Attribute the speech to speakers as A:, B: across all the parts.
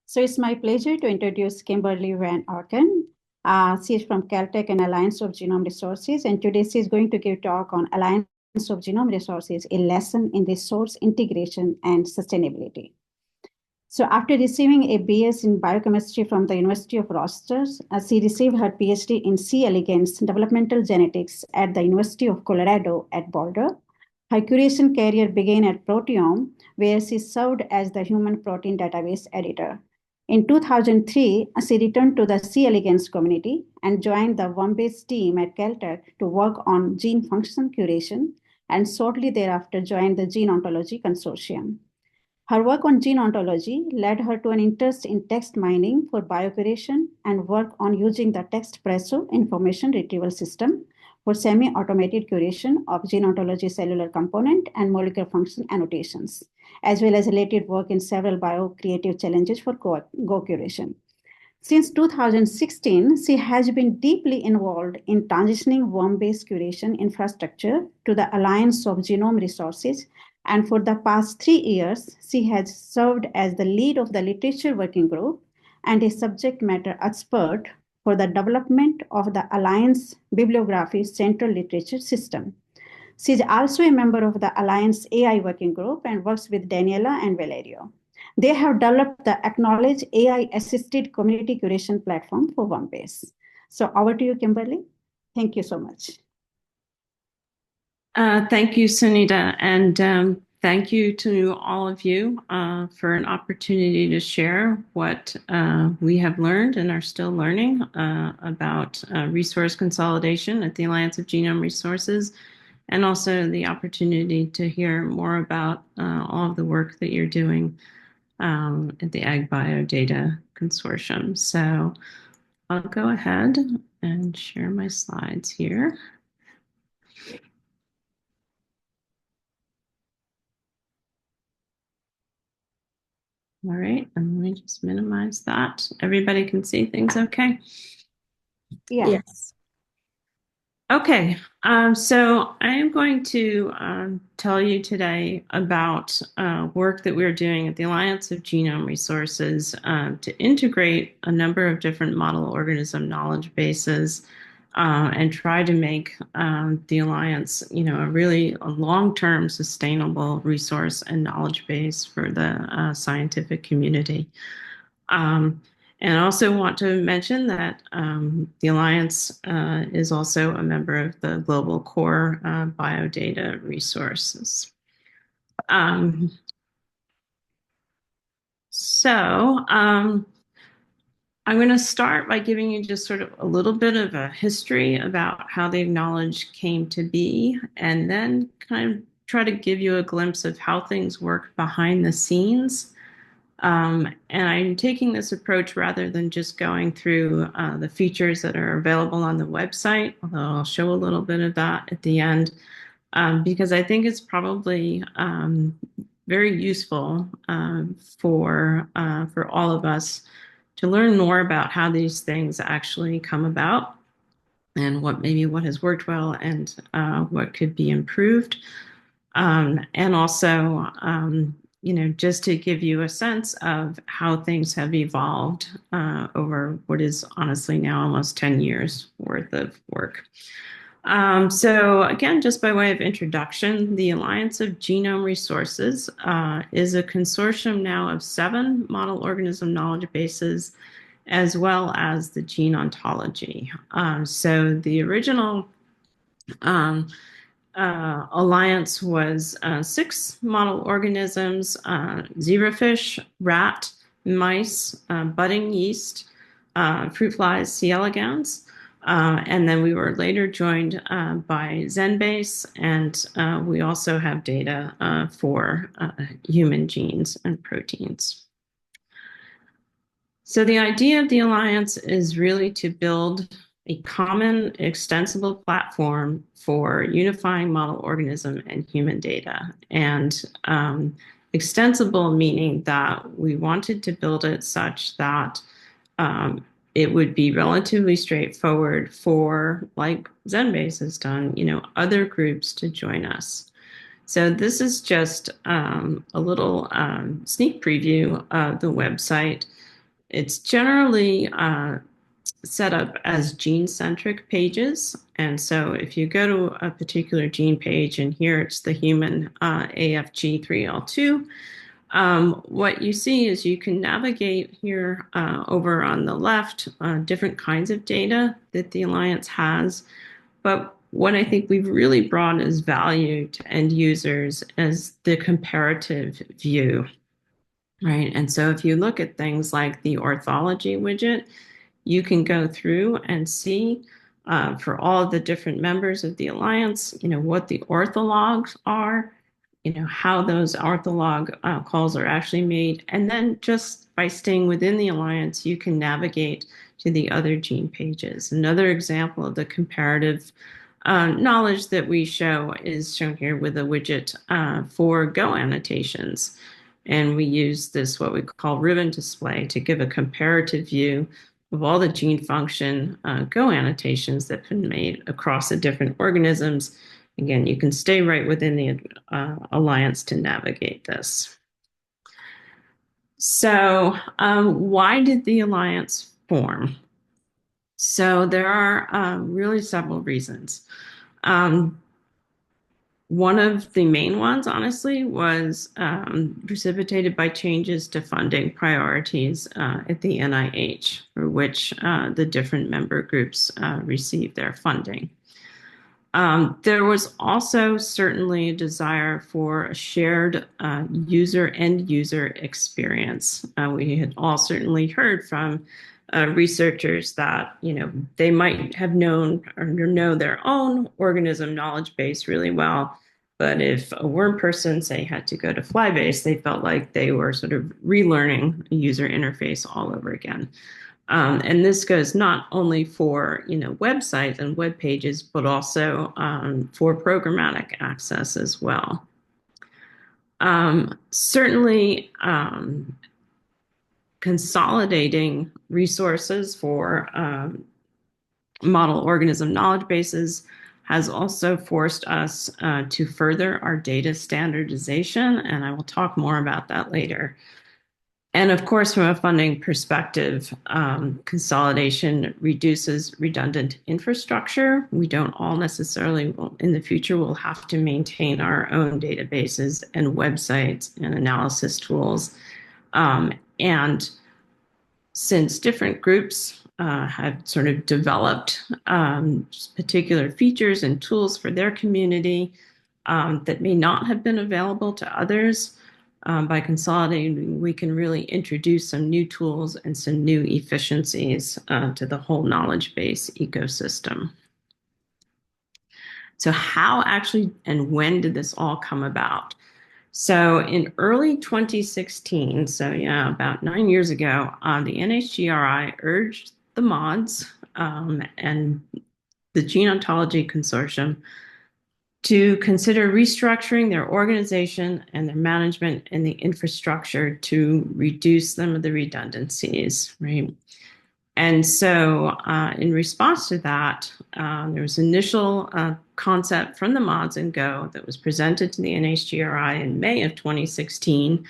A: So it's my pleasure to introduce Kimberley Van Auken. She is from Caltech and Alliance of Genome Resources, and today she is going to give talk on Alliance of Genome Resources, a lesson in resource integration and sustainability. So after receiving a BS in biochemistry from the University of Rochester, she received her PhD in C. elegans developmental genetics at the University of Colorado at Boulder. Her curation career began at Proteome, where she served as the human protein database editor. In 2003, she returned to the C. elegans community and joined the worm-based team at Caltech to work on gene function curation, and shortly thereafter joined the Gene Ontology Consortium. Her work on gene ontology led her to an interest in text mining for biocuration and work on using the TextPresso information retrieval system for semi-automated curation of gene ontology cellular component and molecular function annotations, as well as related work in several biocreative challenges for Go curation. Since 2016, she has been deeply involved in transitioning worm-based curation infrastructure to the Alliance of Genome Resources, and for the past 3 years, she has served as the lead of the literature working group and a subject matter expert for the development of the Alliance Bibliography Central Literature System. She is also a member of the Alliance AI working group and works with Daniela and Valerio. They have developed the Acknowledge AI-assisted community curation platform for worm-based. So over to you, Kimberley. Thank you so much.
B: Thank you, Sunita, and thank you to all of you for an opportunity to share what we have learned and are still learning about resource consolidation at the Alliance of Genome Resources, and also the opportunity to hear more about all of the work that you're doing at the AgBioData Consortium. So I'll go ahead and share my slides here. All right, and let me just minimize that. Everybody can see things okay?
A: Yeah.
C: Yes.
B: Okay, so I am going to tell you today about work that we're doing at the Alliance of Genome Resources to integrate a number of different model organism knowledge bases and try to make the Alliance, a long-term sustainable resource and knowledge base for the scientific community. And I also want to mention that the Alliance is also a member of the Global Core Biodata Resources. I'm going to start by giving you just sort of a little bit of a history about how the Acknowledge came to be, and then kind of try to give you a glimpse of how things work behind the scenes. And I'm taking this approach rather than just going through the features that are available on the website, although I'll show a little bit of that at the end, because I think it's probably very useful for all of us to learn more about how these things actually come about and what has worked well and what could be improved. And also, just to give you a sense of how things have evolved over what is honestly now almost 10 years worth of work. So again, just by way of introduction, the Alliance of Genome Resources is a consortium now of 7 model organism knowledge bases, as well as the gene ontology. So the original Alliance was 6 model organisms: zebrafish, rat, mice, budding yeast, fruit flies, C. elegans. And then we were later joined by ZenBase, and we also have data for human genes and proteins. So the idea of the Alliance is really to build a common extensible platform for unifying model organism and human data. And extensible meaning that we wanted to build it such that it would be relatively straightforward for, like ZenBase has done, other groups to join us. So this is just a little sneak preview of the website. It's generally set up as gene-centric pages. And so if you go to a particular gene page, and here it's the human AFG3L2, what you see is you can navigate here over on the left, different kinds of data that the Alliance has. But what I think we've really brought as value to end users is the comparative view, right? And so if you look at things like the orthology widget, you can go through and see for all of the different members of the Alliance, what the orthologs are, how those ortholog calls are actually made. And then just by staying within the Alliance, you can navigate to the other gene pages. Another example of the comparative knowledge that we show is shown here with a widget for Go annotations. And we use this, what we call ribbon display, to give a comparative view of all the gene function Go annotations that have been made across the different organisms. Again, you can stay right within the Alliance to navigate this. So why did the Alliance form? So there are really several reasons. One of the main ones, honestly, was precipitated by changes to funding priorities at the NIH, for which the different member groups received their funding. There was also certainly a desire for a shared end user experience. We had all certainly heard from researchers that, they might have known or know their own organism knowledge base really well. But if a worm person, say, had to go to Flybase, they felt like they were sort of relearning a user interface all over again. And this goes not only for websites and web pages, but also for programmatic access as well. Certainly, consolidating resources for model organism knowledge bases has also forced us to further our data standardization, and I will talk more about that later. And of course, from a funding perspective, consolidation reduces redundant infrastructure. We don't all necessarily, in the future, will have to maintain our own databases and websites and analysis tools. And since different groups have sort of developed particular features and tools for their community that may not have been available to others, by consolidating, we can really introduce some new tools and some new efficiencies to the whole knowledge base ecosystem. So how actually and when did this all come about? So in early 2016, so about 9 years ago, the NHGRI urged the mods and the Gene Ontology Consortium to consider restructuring their organization and their management and the infrastructure to reduce some of the redundancies, right? And so in response to that, there was initial concept from the mods in Go that was presented to the NHGRI in May of 2016.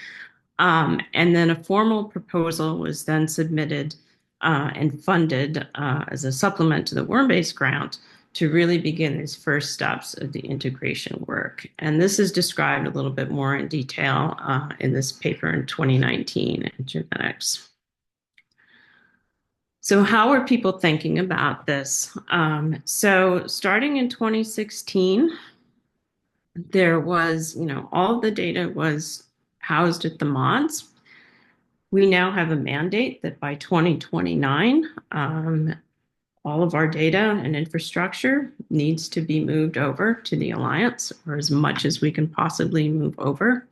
B: And then a formal proposal was then submitted and funded as a supplement to the worm-based grant to really begin these first steps of the integration work. And this is described a little bit more in detail in this paper in 2019 in Genetics. So how are people thinking about this? So starting in 2016, there was, all of the data was housed at the mods. We now have a mandate that by 2029, all of our data and infrastructure needs to be moved over to the Alliance, or as much as we can possibly move over.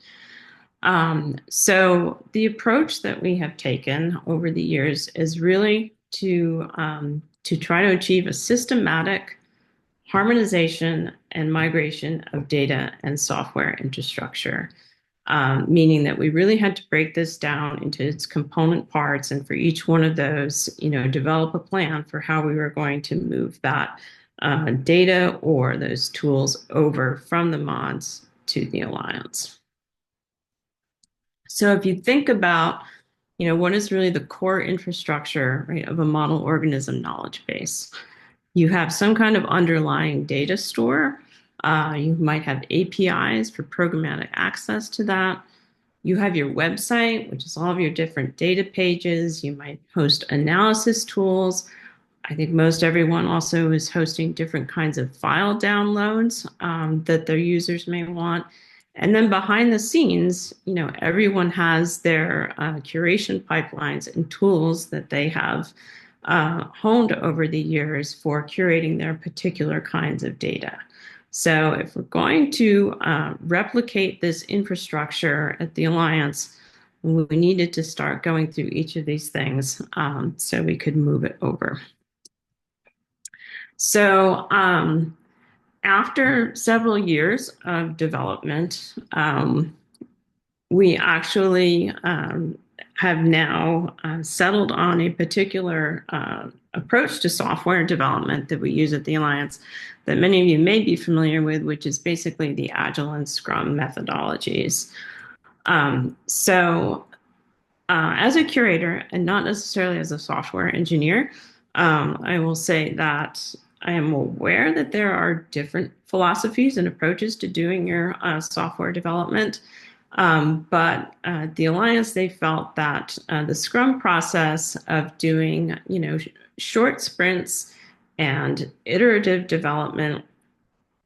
B: So the approach that we have taken over the years is really to try to achieve a systematic harmonization and migration of data and software infrastructure. Meaning that we really had to break this down into its component parts, and for each one of those, develop a plan for how we were going to move that data or those tools over from the mods to the Alliance. So if you think about, what is really the core infrastructure, right, of a model organism knowledge base? You have some kind of underlying data store. You might have APIs for programmatic access to that. You have your website, which is all of your different data pages. You might host analysis tools. I think most everyone also is hosting different kinds of file downloads that their users may want. And then behind the scenes, everyone has their curation pipelines and tools that they have honed over the years for curating their particular kinds of data. So if we're going to replicate this infrastructure at the Alliance, we needed to start going through each of these things so we could move it over. So after several years of development, we actually have now settled on a particular approach to software development that we use at the Alliance that many of you may be familiar with, which is basically the Agile and Scrum methodologies. So as a curator, and not necessarily as a software engineer, I will say that I am aware that there are different philosophies and approaches to doing your software development. But the Alliance, they felt that the Scrum process of doing, short sprints and iterative development,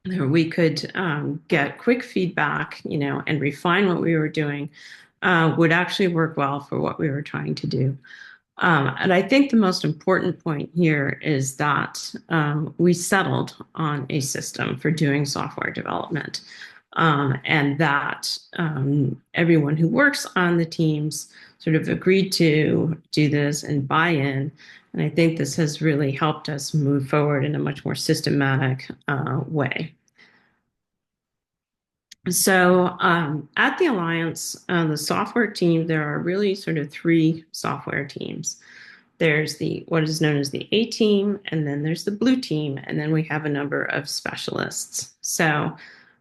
B: where we could get quick feedback, and refine what we were doing, would actually work well for what we were trying to do. And I think the most important point here is that we settled on a system for doing software development, and that everyone who works on the teams sort of agreed to do this and buy in. And I think this has really helped us move forward in a much more systematic way. So at the Alliance, the software team, there are really sort of three software teams. There's what is known as the A team, and then there's the blue team, and then we have a number of specialists. So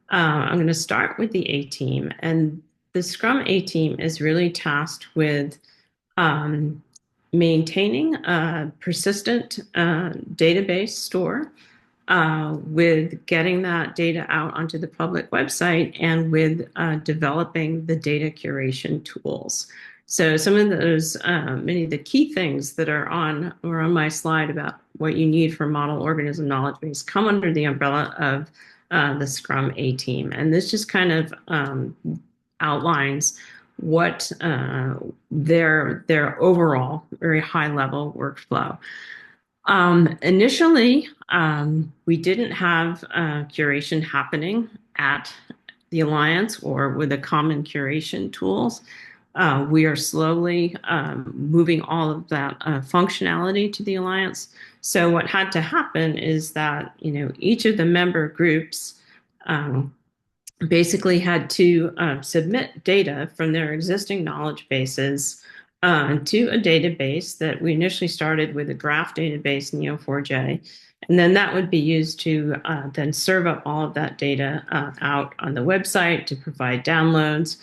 B: I'm going to start with the A team, and the Scrum A team is really tasked with maintaining a persistent database store, with getting that data out onto the public website, and with developing the data curation tools. So some of those, many of the key things that are on my slide about what you need for model organism knowledge base come under the umbrella of the Scrum A team. And this just kind of outlines what their overall very high level workflow. Initially, we didn't have curation happening at the Alliance or with the common curation tools. We are slowly moving all of that functionality to the Alliance. So what had to happen is that, each of the member groups basically had to submit data from their existing knowledge bases to a database that we initially started with a graph database, Neo4j. And then that would be used to then serve up all of that data out on the website to provide downloads,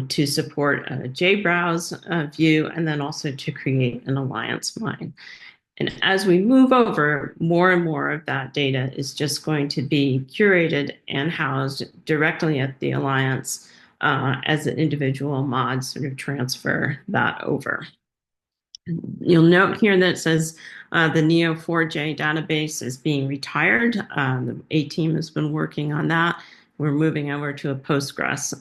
B: to support a JBrowse view, and then also to create an Alliance mine. And as we move over, more and more of that data is just going to be curated and housed directly at the Alliance as an individual mod sort of transfer that over. You'll note here that it says the Neo4j database is being retired. The A team has been working on that. We're moving over to a Postgres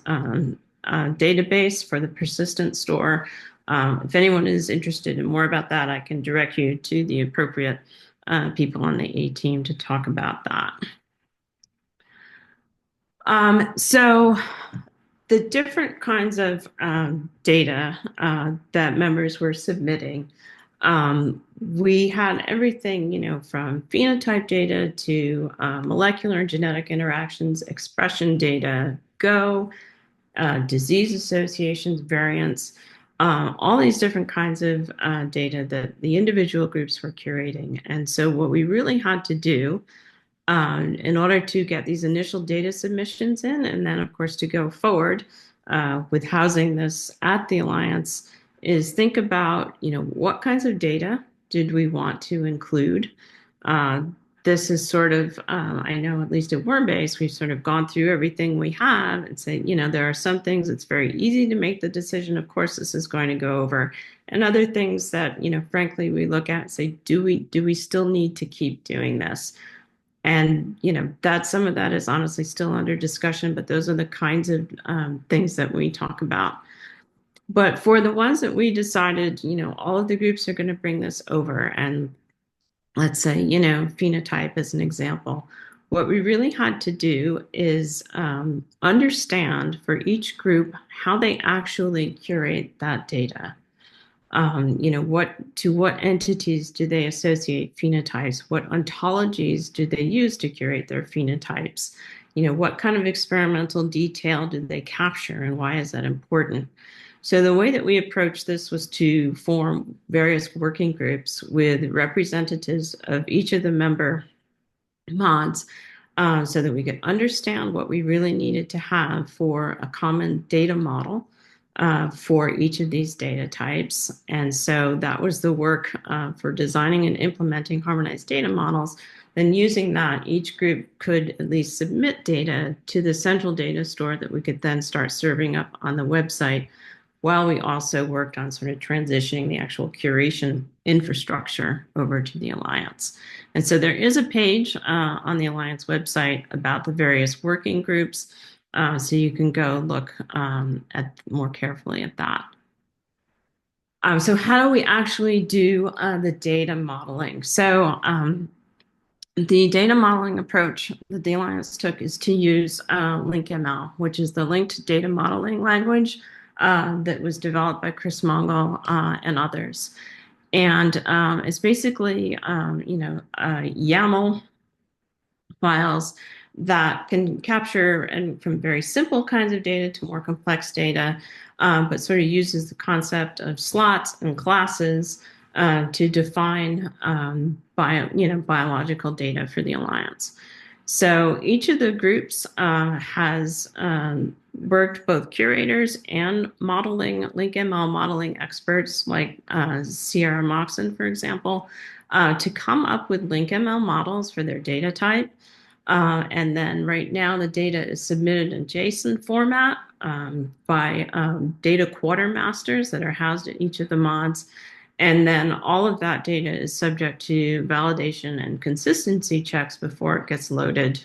B: database for the persistent store. If anyone is interested in more about that, I can direct you to the appropriate people on the A team to talk about that. So the different kinds of data that members were submitting, we had everything, from phenotype data to molecular and genetic interactions, expression data, Go, disease associations, variants, all these different kinds of data that the individual groups were curating. And so what we really had to do in order to get these initial data submissions in, and then of course to go forward with housing this at the Alliance, is think about, what kinds of data did we want to include? Uh, this is sort of, I know at least at Wormbase, we've sort of gone through everything we have and say, there are some things it's very easy to make the decision. Of course, this is going to go over, and other things that, frankly, we look at and say, do we still need to keep doing this? And, that some of that is honestly still under discussion, but those are the kinds of things that we talk about. But for the ones that we decided, all of the groups are going to bring this over. And let's say, phenotype as an example. What we really had to do is understand for each group how they actually curate that data. What entities do they associate phenotypes? What ontologies do they use to curate their phenotypes? What kind of experimental detail did they capture, and why is that important? So the way that we approached this was to form various working groups with representatives of each of the member mods, so that we could understand what we really needed to have for a common data model for each of these data types. And so that was the work for designing and implementing harmonized data models. Then using that, each group could at least submit data to the central data store that we could then start serving up on the website, while we also worked on sort of transitioning the actual curation infrastructure over to the Alliance. And so there is a page on the Alliance website about the various working groups, so you can go look at more carefully at that. So how do we actually do the data modeling? So the data modeling approach that the Alliance took is to use LinkML, which is the linked data modeling language that was developed by Chris Mongol and others. And it's basically, YAML files that can capture and from very simple kinds of data to more complex data, but sort of uses the concept of slots and classes to define biological data for the Alliance. So each of the groups has worked both curators and LinkML modeling experts like Sierra Moxon, for example, to come up with LinkML models for their data type. And then right now the data is submitted in JSON format by data quartermasters that are housed at each of the mods. And then all of that data is subject to validation and consistency checks before it gets loaded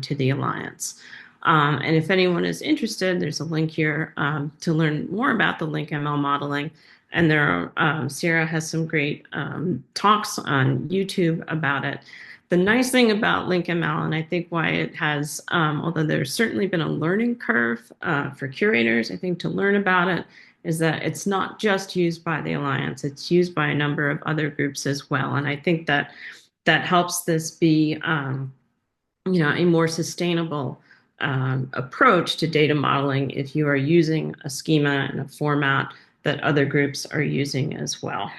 B: to the Alliance. And if anyone is interested, there's a link here to learn more about the LinkML modeling. And Sierra has some great talks on YouTube about it. The nice thing about LinkML, and I think why it has, although there's certainly been a learning curve for curators, I think, to learn about it, is that it's not just used by the Alliance, it's used by a number of other groups as well. And I think that helps this be, a more sustainable approach to data modeling if you are using a schema and a format that other groups are using as well.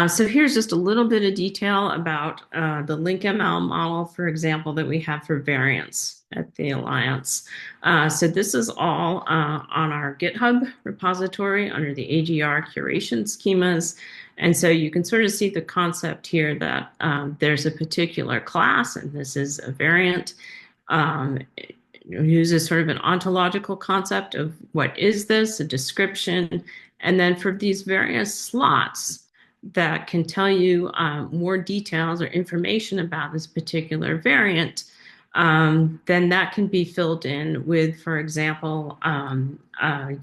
B: So here's just a little bit of detail about the LinkML model, for example, that we have for variants at the Alliance. So this is all on our GitHub repository under the AGR curation schemas. And so you can sort of see the concept here that there's a particular class, and this is a variant. It uses sort of an ontological concept of what is this, a description, and then for these various slots that can tell you more details or information about this particular variant, then that can be filled in with, for example,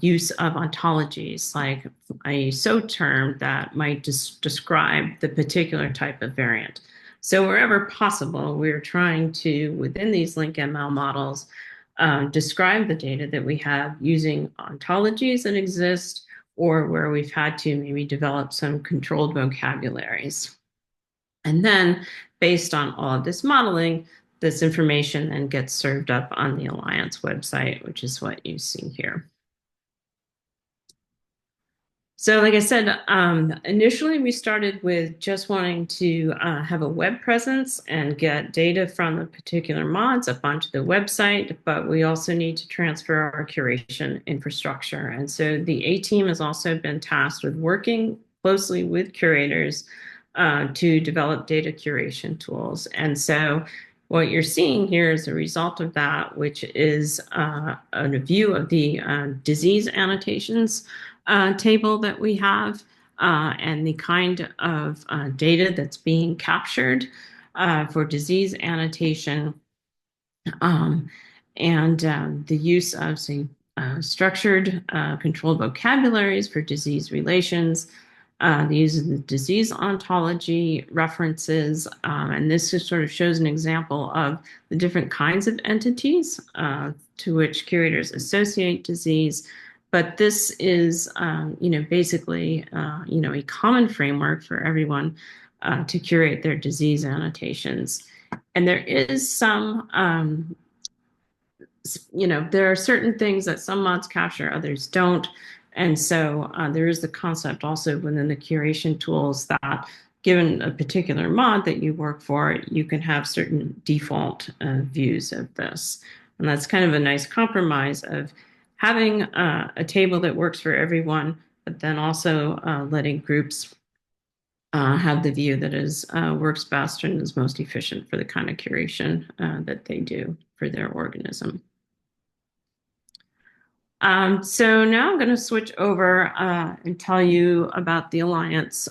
B: use of ontologies, like a SO term that might describe the particular type of variant. So wherever possible, we're trying to, within these LinkML models, describe the data that we have using ontologies that exist, or where we've had to maybe develop some controlled vocabularies. And then, based on all of this modeling, this information then gets served up on the Alliance website, which is what you see here. So, like I said, initially we started with just wanting to have a web presence and get data from the particular mods up onto the website, but we also need to transfer our curation infrastructure. And so the A team has also been tasked with working closely with curators to develop data curation tools. And so what you're seeing here is a result of that, which is a view of the disease annotations table that we have and the kind of data that's being captured for disease annotation and the use of, say, structured controlled vocabularies for disease relations, the use of the disease ontology references, and this just sort of shows an example of the different kinds of entities to which curators associate disease. But this is, basically, a common framework for everyone to curate their disease annotations. And there is some there are certain things that some mods capture, others don't. And so there is the concept also within the curation tools that given a particular mod that you work for, you can have certain default views of this. And that's kind of a nice compromise of having a table that works for everyone, but then also letting groups have the view that is works best and is most efficient for the kind of curation that they do for their organism. So now I'm going to switch over and tell you about the Alliance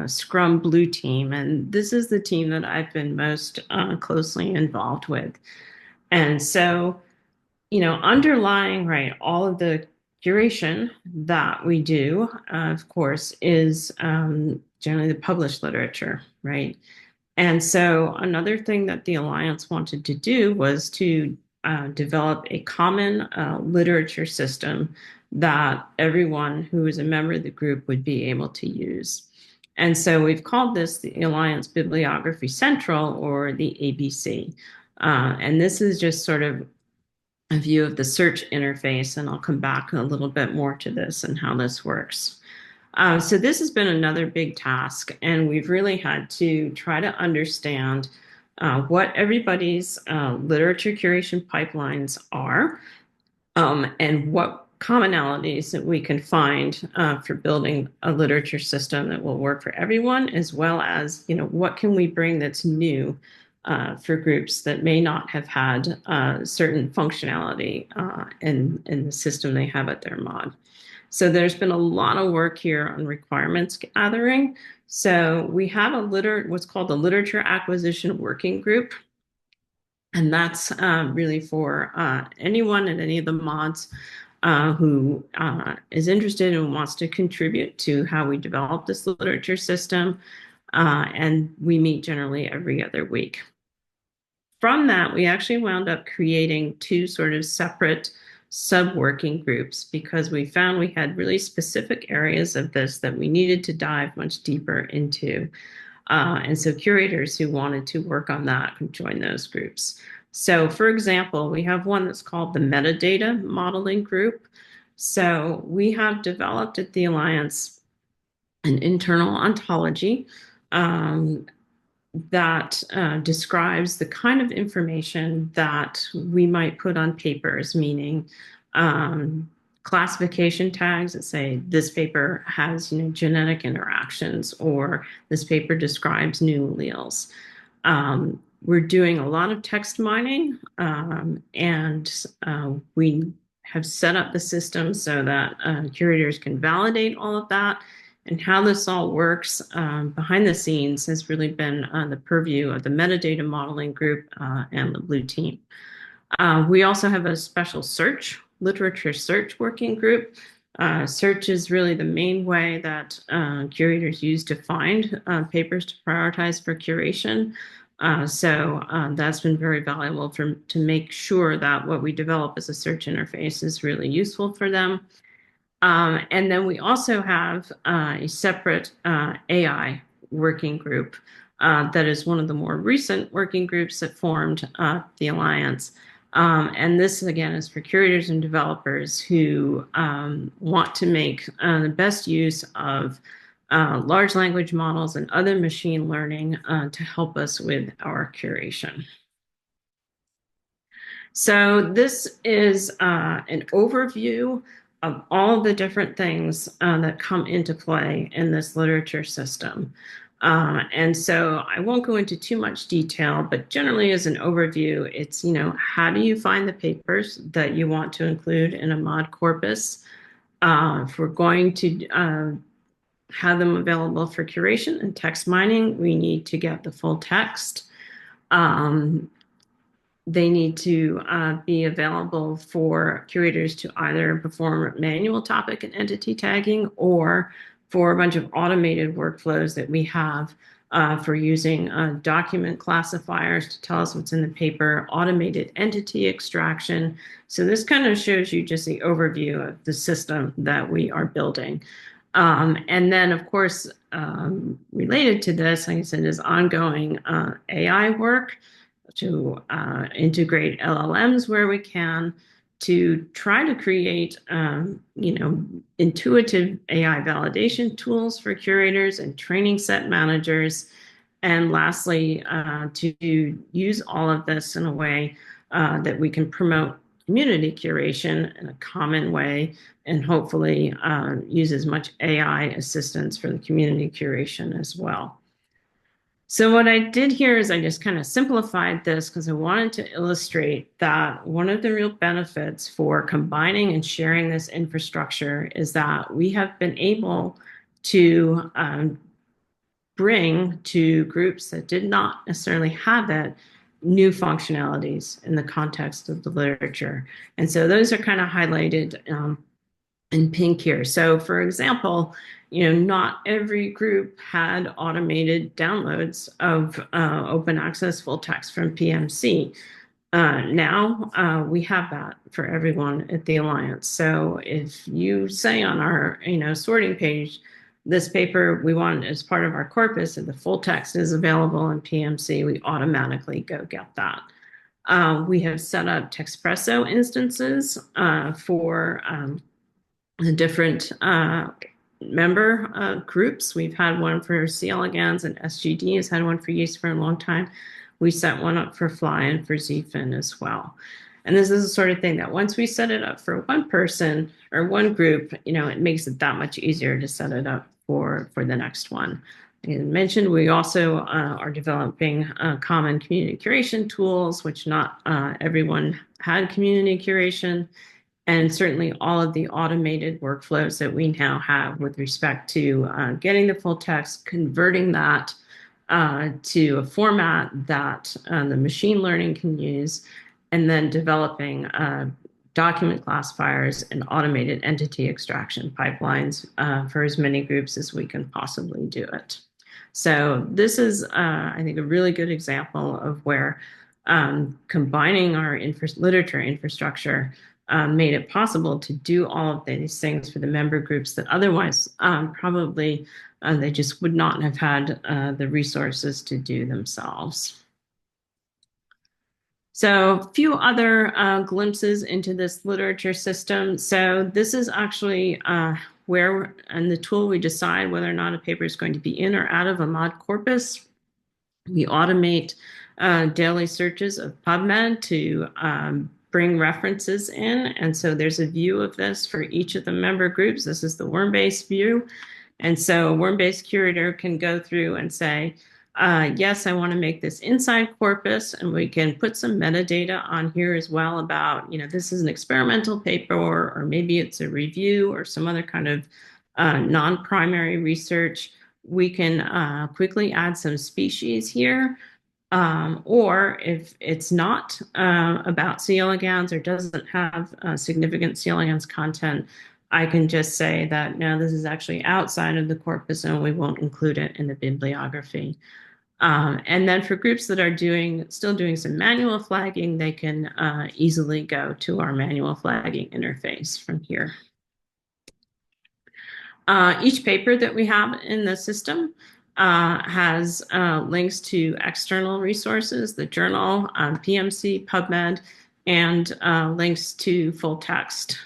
B: Scrum Blue team. And this is the team that I've been most closely involved with. And so, underlying, right, all of the curation that we do, of course, is generally the published literature, right? And so another thing that the Alliance wanted to do was to develop a common literature system that everyone who is a member of the group would be able to use. And so we've called this the Alliance Bibliography Central, or the ABC. And this is just sort of a view of the search interface, and I'll come back a little bit more to this and how this works. So this has been another big task, and we've really had to try to understand what everybody's literature curation pipelines are, and what commonalities that we can find for building a literature system that will work for everyone, as well as, what can we bring that's new for groups that may not have had certain functionality in the system they have at their mod. So there's been a lot of work here on requirements gathering. So we have what's called the Literature Acquisition Working Group. And that's really for anyone in any of the mods who is interested and wants to contribute to how we develop this literature system. And we meet generally every other week. From that, we actually wound up creating two sort of separate sub-working groups because we found we had really specific areas of this that we needed to dive much deeper into. And so curators who wanted to work on that could join those groups. So for example, we have one that's called the Metadata Modeling Group. So we have developed at the Alliance an internal ontology that describes the kind of information that we might put on papers, meaning classification tags that say this paper has genetic interactions, or this paper describes new alleles. We're doing a lot of text mining, and we have set up the system so that curators can validate all of that. And how this all works behind the scenes has really been the purview of the metadata modeling group and the Blue team. We also have a special literature search working group. Search is really the main way that curators use to find papers to prioritize for curation. So that's been very valuable to make sure that what we develop as a search interface is really useful for them. And then we also have a separate AI working group that is one of the more recent working groups that formed the Alliance. And this, again, is for curators and developers who want to make the best use of large language models and other machine learning to help us with our curation. So this is an overview of all the different things that come into play in this literature system. And so I won't go into too much detail, but generally as an overview, it's, how do you find the papers that you want to include in a mod corpus? If we're going to have them available for curation and text mining, we need to get the full text. They need to be available for curators to either perform manual topic and entity tagging or for a bunch of automated workflows that we have for using document classifiers to tell us what's in the paper, automated entity extraction. So this kind of shows you just the overview of the system that we are building. And then, of course, related to this, like I said, is ongoing AI work to integrate LLMs where we can, to try to create, intuitive AI validation tools for curators and training set managers. And lastly, to use all of this in a way that we can promote community curation in a common way and hopefully use as much AI assistance for the community curation as well. So what I did here is I just kind of simplified this because I wanted to illustrate that one of the real benefits for combining and sharing this infrastructure is that we have been able to bring to groups that did not necessarily have it new functionalities in the context of the literature. And so those are kind of highlighted in pink here. So for example, not every group had automated downloads of open access full text from PMC. Now we have that for everyone at the Alliance. So if you say on our sorting page, this paper we want as part of our corpus and the full text is available in PMC, we automatically go get that. We have set up Texpresso instances for the different member groups. We've had one for C. elegans, and SGD has had one for yeast for a long time. We set one up for fly and for ZFIN as well. And this is the sort of thing that once we set it up for one person or one group, it makes it that much easier to set it up for the next one. As mentioned, we also are developing common community curation tools, which not everyone had community curation. And certainly all of the automated workflows that we now have with respect to getting the full text, converting that to a format that the machine learning can use, and then developing document classifiers and automated entity extraction pipelines for as many groups as we can possibly do it. So this is, I think, a really good example of where combining our literature infrastructure made it possible to do all of these things for the member groups that otherwise probably they just would not have had the resources to do themselves. So a few other glimpses into this literature system. So this is actually where in the tool we decide whether or not a paper is going to be in or out of a mod corpus. We automate daily searches of PubMed to bring references in. And so there's a view of this for each of the member groups. This is the worm-based view. And so a worm-based curator can go through and say, yes, I want to make this inside corpus, and we can put some metadata on here as well about, this is an experimental paper, or maybe it's a review or some other kind of non-primary research. We can quickly add some species here. Or if it's not about C. elegans or doesn't have significant C. elegans content, I can just say that, no, this is actually outside of the corpus and we won't include it in the bibliography. And then for groups that are still doing some manual flagging, they can easily go to our manual flagging interface from here. Each paper that we have in the system has links to external resources, the journal, PMC, PubMed, and links to full text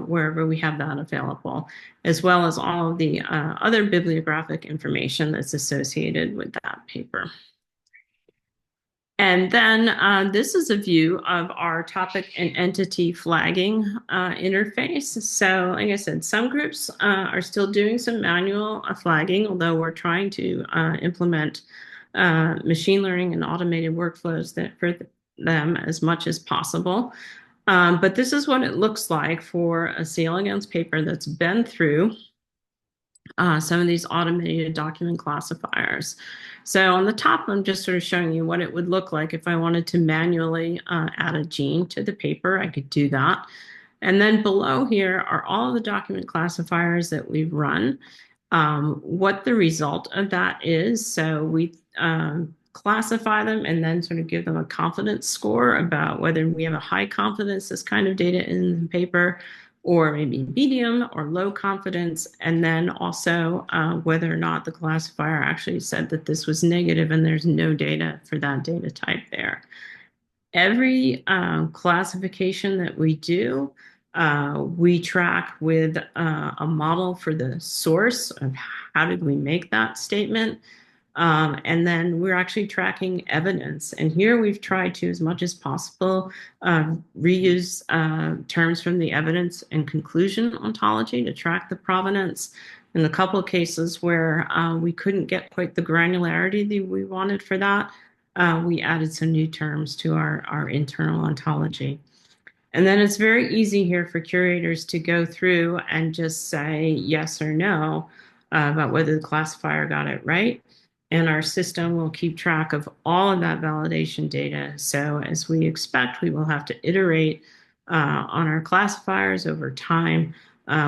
B: wherever we have that available, as well as all of the other bibliographic information that's associated with that paper. And then this is a view of our topic and entity flagging interface. So like I said, some groups are still doing some manual flagging, although we're trying to implement machine learning and automated workflows that for them as much as possible. But this is what it looks like for a C. elegans paper that's been through some of these automated document classifiers. So on the top, I'm just sort of showing you what it would look like if I wanted to manually add a gene to the paper. I could do that. And then below here are all the document classifiers that we've run, what the result of that is. So we classify them and then sort of give them a confidence score about whether we have a high confidence this kind of data in the paper, or maybe medium or low confidence, and then also whether or not the classifier actually said that this was negative and there's no data for that data type there. Every classification that we do, we track with a model for the source of how did we make that statement. And then we're actually tracking evidence. And here we've tried to, as much as possible, reuse terms from the evidence and conclusion ontology to track the provenance. In a couple of cases where we couldn't get quite the granularity that we wanted for that, we added some new terms to our internal ontology. And then it's very easy here for curators to go through and just say yes or no about whether the classifier got it right. And our system will keep track of all of that validation data. So as we expect, we will have to iterate on our classifiers over time.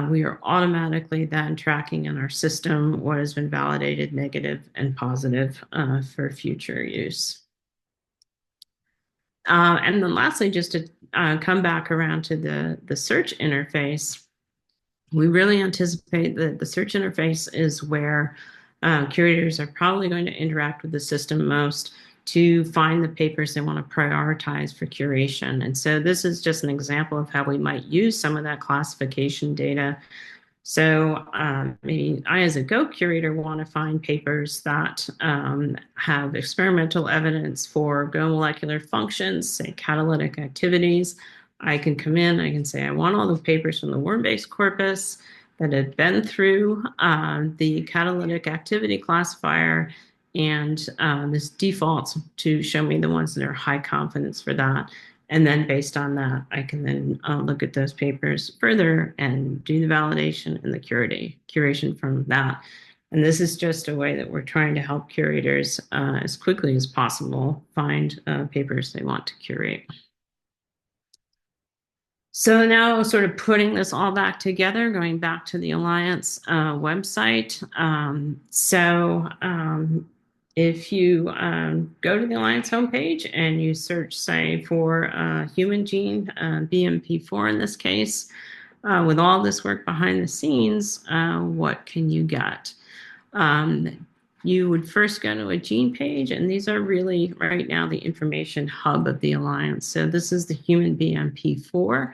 B: We are automatically then tracking in our system what has been validated negative and positive for future use. And then lastly, just to come back around to the search interface, we really anticipate that the search interface is where curators are probably going to interact with the system most to find the papers they want to prioritize for curation. And so this is just an example of how we might use some of that classification data. So maybe I, as a Go curator, want to find papers that have experimental evidence for Go molecular functions, say catalytic activities. I can come in, I can say, I want all the papers from the worm-based corpus that have been through the catalytic activity classifier, and this defaults to show me the ones that are high confidence for that. And then based on that, I can then look at those papers further and do the validation and the curation from that. And this is just a way that we're trying to help curators as quickly as possible find papers they want to curate. So now sort of putting this all back together, going back to the Alliance website. If you go to the Alliance homepage and you search, say, for human gene, BMP4 in this case, with all this work behind the scenes, what can you get? You would first go to a gene page, and these are really right now the information hub of the Alliance. So this is the human BMP4.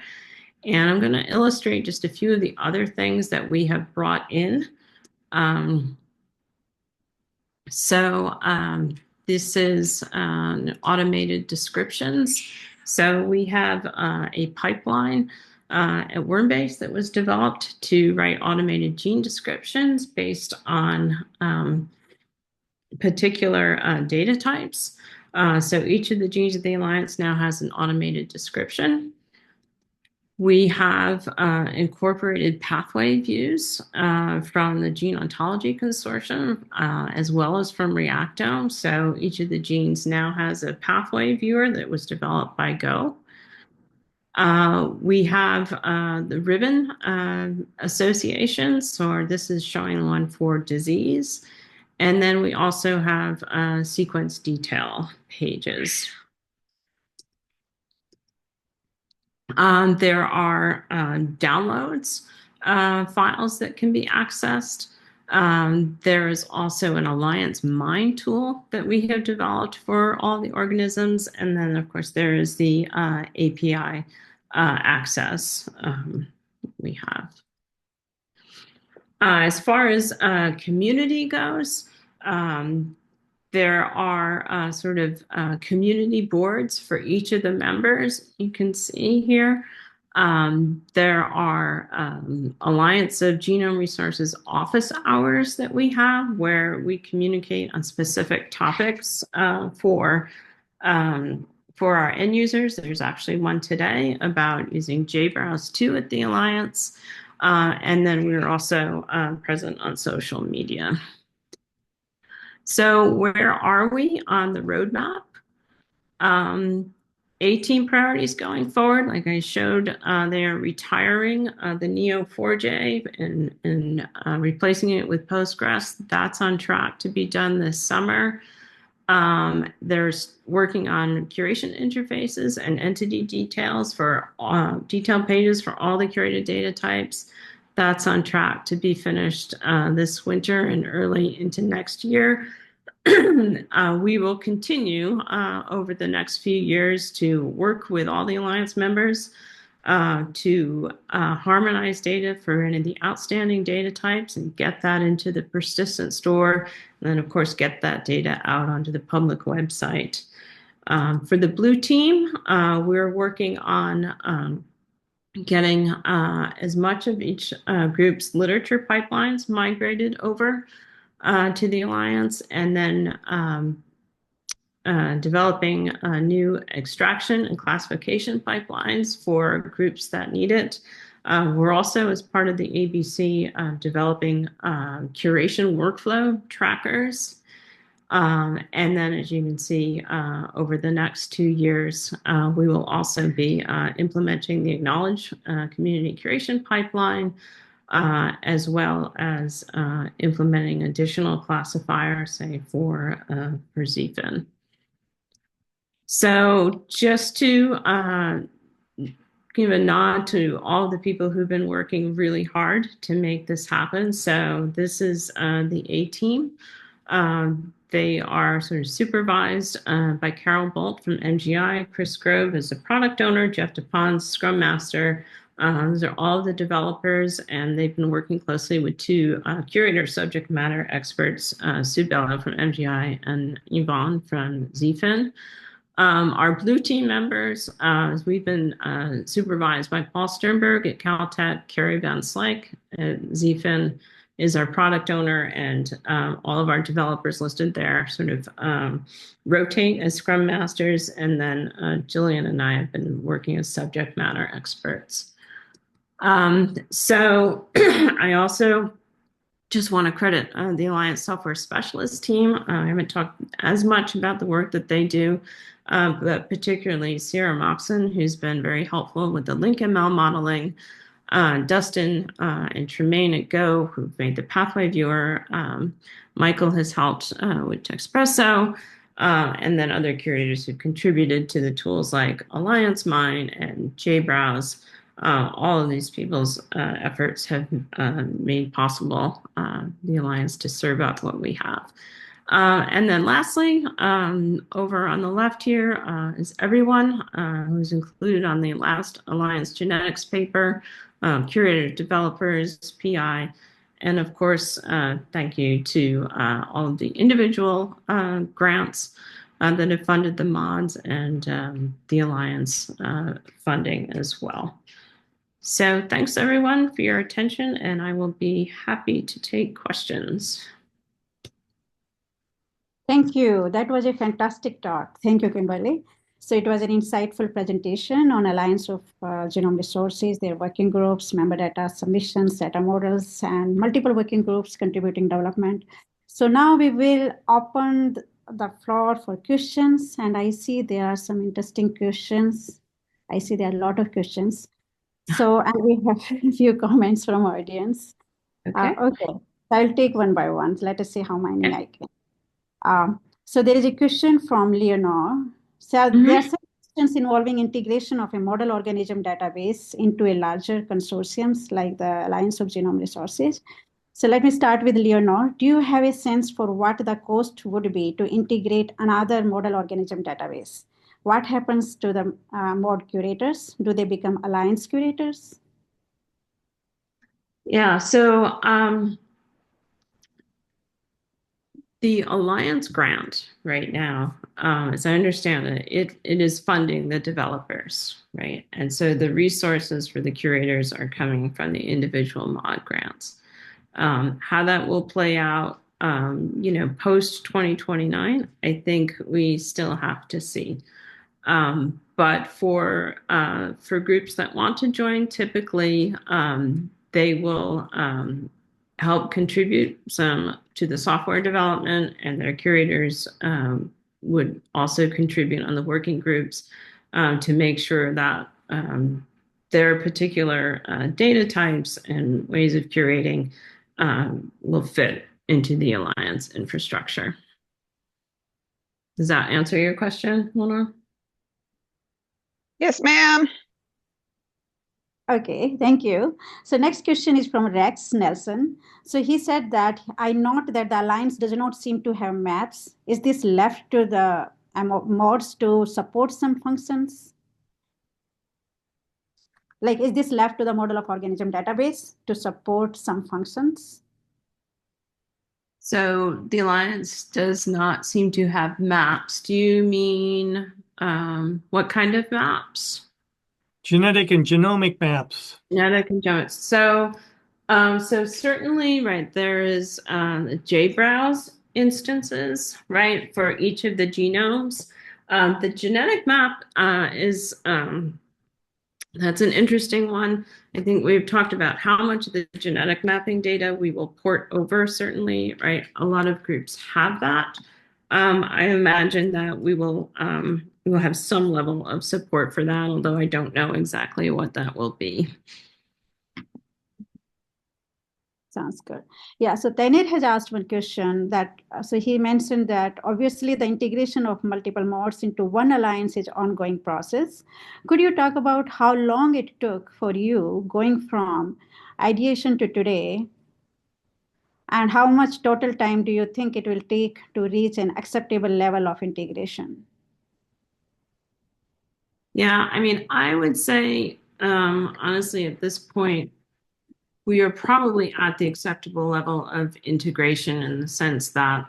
B: And I'm going to illustrate just a few of the other things that we have brought in. This is automated descriptions. So we have a pipeline at Wormbase that was developed to write automated gene descriptions based on particular data types. So each of the genes of the Alliance now has an automated description. We have incorporated pathway views from the Gene Ontology Consortium, as well as from Reactome. So each of the genes now has a pathway viewer that was developed by Go. We have the ribbon associations, so this is showing one for disease. And then we also have sequence detail pages. There are downloads files that can be accessed. There is also an alliance mine tool that we have developed for all the organisms. And then, of course, there is the API access we have. As far as community goes, there are sort of community boards for each of the members. You can see here. There are Alliance of Genome Resources office hours that we have where we communicate on specific topics for our end users. There's actually one today about using JBrowse 2 at the Alliance. And then we're also present on social media. So where are we on the roadmap? 18 priorities going forward. Like I showed, they are retiring the Neo4j and replacing it with Postgres. That's on track to be done this summer. There's working on curation interfaces and entity details for detailed pages for all the curated data types. That's on track to be finished this winter and early into next year. We will continue over the next few years to work with all the Alliance members to harmonize data for any of the outstanding data types and get that into the persistent store. And then, of course, get that data out onto the public website. For the blue team, we're working on getting as much of each group's literature pipelines migrated over to the Alliance, and then developing new extraction and classification pipelines for groups that need it. We're also, as part of the ABC, developing curation workflow trackers. And then, as you can see, over the next 2 years, we will also be implementing the Acknowledge community curation pipeline, as well as implementing additional classifiers, say, for ZFIN. So just to give a nod to all the people who've been working really hard to make this happen. So this is the A team. They are sort of supervised by Carol Bolt from MGI, Chris Grove is a product owner, Jeff DuPont's Scrum Master. Those are all the developers, and they've been working closely with 2 curator subject matter experts, Sue Bello from MGI and Yvonne from ZFIN. Our blue team members, we've been supervised by Paul Sternberg at Caltech, Carrie Van Slyke at ZFIN is our product owner, and all of our developers listed there sort of rotate as Scrum Masters, and then Jillian and I have been working as subject matter experts. So I also just want to credit the Alliance Software Specialist team. I haven't talked as much about the work that they do, but particularly Sierra Moxon, who's been very helpful with the LinkML modeling, Dustin and Tremaine at Go, who've made the pathway viewer. Michael has helped with Texpresso, and then other curators who contributed to the tools like Alliance Mine and JBrowse. All of these people's efforts have made possible the Alliance to serve up what we have. And then lastly, over on the left here is everyone who's included on the last Alliance genetics paper, curator, developers, PI, and of course, thank you to all of the individual grants that have funded the mods and the Alliance funding as well. So thanks everyone for your attention, and I will be happy to take questions.
A: Thank you. That was a fantastic talk. Thank you, Kimberly. So it was an insightful presentation on Alliance of Genome Resources, their working groups, member data submissions, data models, and multiple working groups contributing development. So now we will open the floor for questions, and I see there are some interesting questions. I see there are a lot of questions. So, and we have a few comments from audience.
B: Okay.
A: Okay, so I'll take one by one. Let us see how many I can. So there is a question from Leonore. So there are some questions involving integration of a model organism database into a larger consortiums like the Alliance of Genome Resources. So let me start with Leonor. Do you have a sense for what the cost would be to integrate another model organism database? What happens to the mod curators? Do they become alliance curators?
B: Yeah, so the Alliance grant right now, as I understand it, it is funding the developers, right? And so the resources for the curators are coming from the individual mod grants. How that will play out, post 2029, I think we still have to see. But for groups that want to join, typically they will help contribute some to the software development, and their curators would also contribute on the working groups to make sure that their particular data types and ways of curating will fit into the Alliance infrastructure. Does that answer your question, Mona?
C: Yes, ma'am.
A: Okay, thank you. So next question is from Rex Nelson. So he said that I note that the Alliance does not seem to have maps. Is this left to the mods to support some functions? Like, is this left to the model of organism database to support some functions?
B: So the Alliance does not seem to have maps. Do you mean what kind of maps?
D: Genetic and genomic maps.
B: Genetic and genomics. So certainly, right, there is JBrowse instances, right, for each of the genomes. The genetic map is that's an interesting one. I think we've talked about how much of the genetic mapping data we will port over, certainly, right? A lot of groups have that. I imagine that we will have some level of support for that, although I don't know exactly what that will be.
A: Sounds good. Yeah, so Tainir has asked one question that, so he mentioned that obviously the integration of multiple mods into one alliance is ongoing process. Could you talk about how long it took for you going from ideation to today? And how much total time do you think it will take to reach an acceptable level of integration?
B: Yeah, I mean, I would say, honestly, at this point, we are probably at the acceptable level of integration in the sense that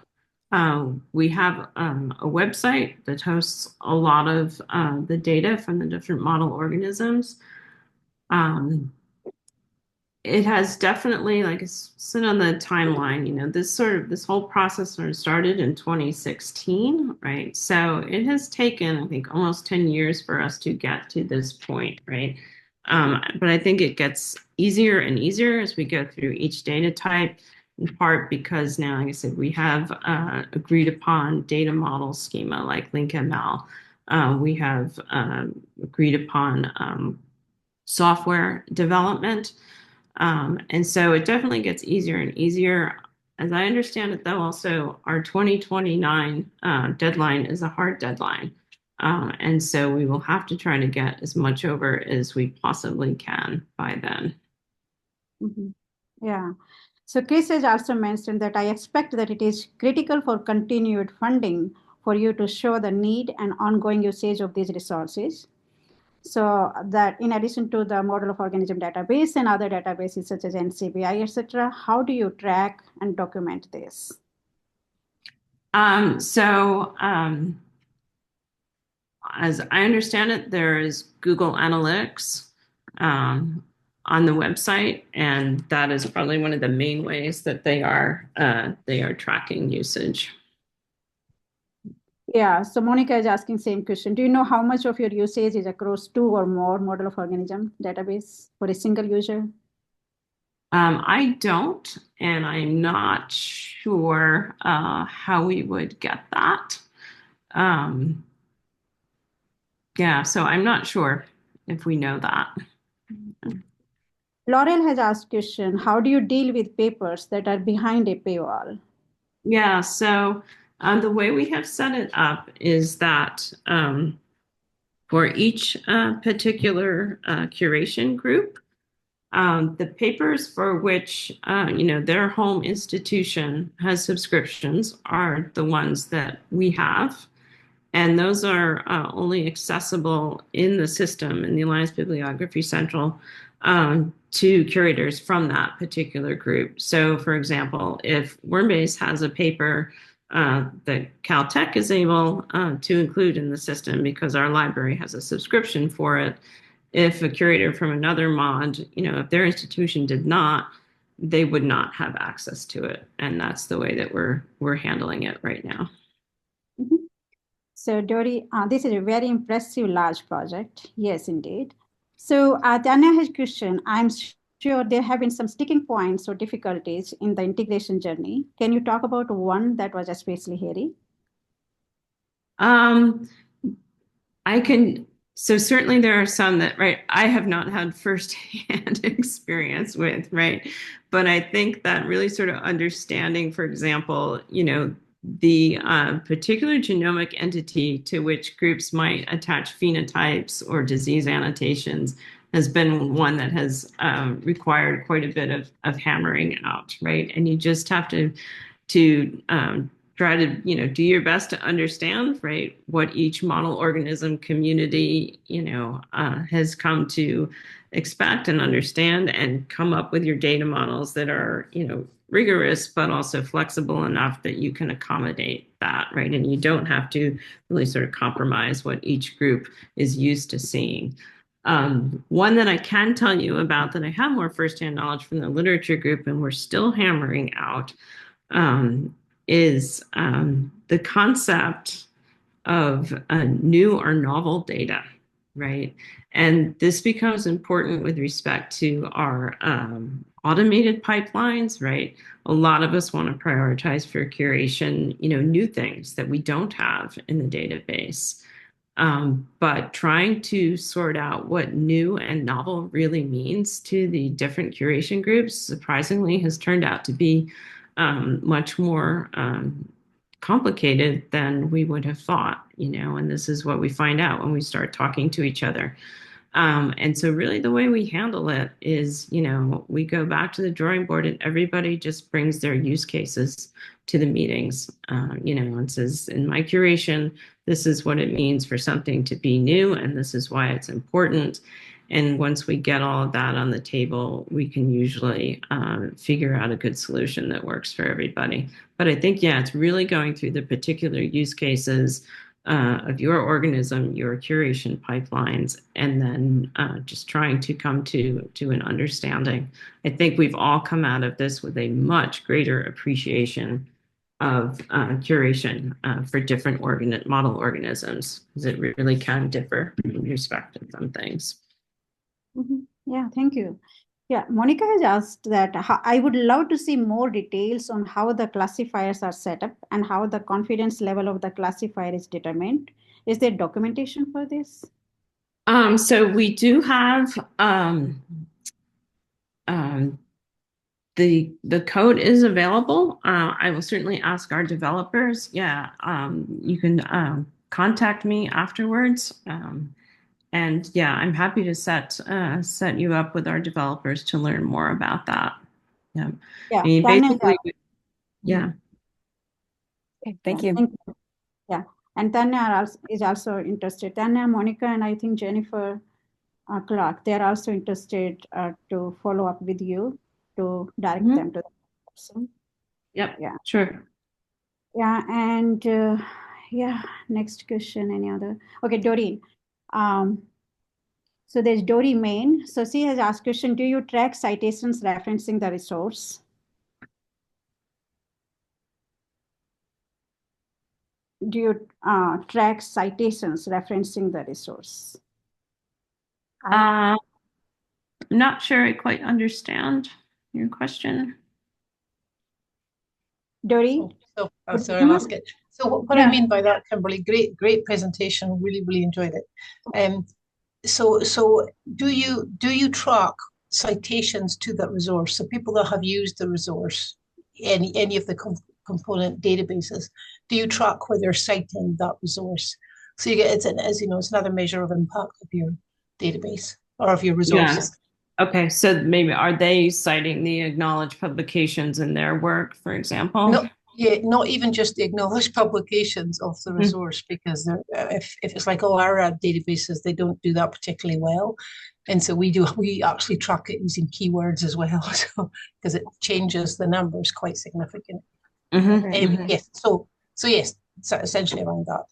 B: we have a website that hosts a lot of the data from the different model organisms. It has definitely, like it's sit on the timeline, this whole process sort of started in 2016, right? So it has taken, I think, almost 10 years for us to get to this point, right? But I think it gets easier and easier as we go through each data type, in part because now, like I said, we have agreed upon data model schema like LinkML. We have agreed upon software development. And so it definitely gets easier and easier. As I understand it, though, also our 2029 deadline is a hard deadline. And so we will have to try to get as much over as we possibly can by then.
A: Mm-hmm. Yeah. So Chris has also mentioned that I expect that it is critical for continued funding for you to show the need and ongoing usage of these resources. So that in addition to the model of organism database and other databases such as NCBI, etc., how do you track and document this?
B: As I understand it, there is Google Analytics on the website, and that is probably one of the main ways that they are tracking usage.
A: Yeah, so Monica is asking same question. Do you know how much of your usage is across 2 or more model of organism database for a single user?
B: I don't, and I'm not sure how we would get that. Yeah, so I'm not sure if we know that.
A: Laurel has asked question, how do you deal with papers that are behind a paywall?
B: Yeah, so the way we have set it up is that for each particular curation group, The papers for which, their home institution has subscriptions are the ones that we have. And those are only accessible in the system, in the Alliance Bibliography Central, to curators from that particular group. So, for example, if Wormbase has a paper that Caltech is able to include in the system because our library has a subscription for it, if a curator from another mod, if their institution did not, they would not have access to it. And that's the way that we're handling it right now.
A: Mm-hmm. So Dorrie, this is a very impressive large project. Yes, indeed. So Tanya has a question. I'm sure there have been some sticking points or difficulties in the integration journey. Can you talk about one that was especially hairy?
B: So certainly there are some that, right, I have not had firsthand experience with, right? But I think that really sort of understanding, for example, the particular genomic entity to which groups might attach phenotypes or disease annotations has been one that has required quite a bit of hammering out, right? And you just have to try to do your best to understand, right, what each model organism community has come to expect and understand, and come up with your data models that are rigorous but also flexible enough that you can accommodate that, right? And you don't have to really sort of compromise what each group is used to seeing. One that I can tell you about that I have more firsthand knowledge from the literature group and we're still hammering out is the concept of new or novel data, right? And this becomes important with respect to our automated pipelines, right? A lot of us want to prioritize for curation, new things that we don't have in the database. But trying to sort out what new and novel really means to the different curation groups, surprisingly, has turned out to be much more complicated than we would have thought, and this is what we find out when we start talking to each other. And so really the way we handle it is, we go back to the drawing board and everybody just brings their use cases to the meetings, and says, in my curation, this is what it means for something to be new, and this is why it's important. And once we get all of that on the table, we can usually figure out a good solution that works for everybody. But I think, it's really going through the particular use cases of your organism, your curation pipelines, and then just trying to come to an understanding. I think we've all come out of this with a much greater appreciation of curation for different model organisms, because it really can differ in respect to some things.
A: Mm-hmm. Yeah, thank you. Yeah, Monica has asked that I would love to see more details on how the classifiers are set up and how the confidence level of the classifier is determined. Is there documentation for this?
B: So we do have the code is available. I will certainly ask our developers. You can contact me afterwards. And I'm happy to set you up with our developers to learn more about that. Yeah.
A: Yeah.
B: I mean, basically,
C: Okay, thank you.
A: Thank you. Yeah. And Tanya is also interested. Tanya, Monica, and I think Jennifer Clark, they're also interested to follow up with you to direct them to the person.
B: Yep.
A: Yeah.
B: Sure.
A: Yeah. And next question. Any other? Okay, Dorrie. So there's Dorrie Main. So she has asked question, do you track citations referencing the resource? Do you track citations referencing the resource?
B: I'm not sure I quite understand your question.
A: Dorrie?
E: Sorry, I'll ask it. So what I mean by that, Kimberley, great presentation. Really enjoyed it. So do you track citations to that resource? So people that have used the resource, any of the component databases, do you track where they're citing that resource? So you get, it's another measure of impact of your database or of your resources.
B: Okay, so maybe are they citing the acknowledged publications in their work, for example?
E: No, yeah, not even just the acknowledged publications of the resource, because if it's like, oh, our databases, they don't do that particularly well. And so we actually track it using keywords as well, so because it changes the numbers quite significantly. Yes, so yes, so essentially around that.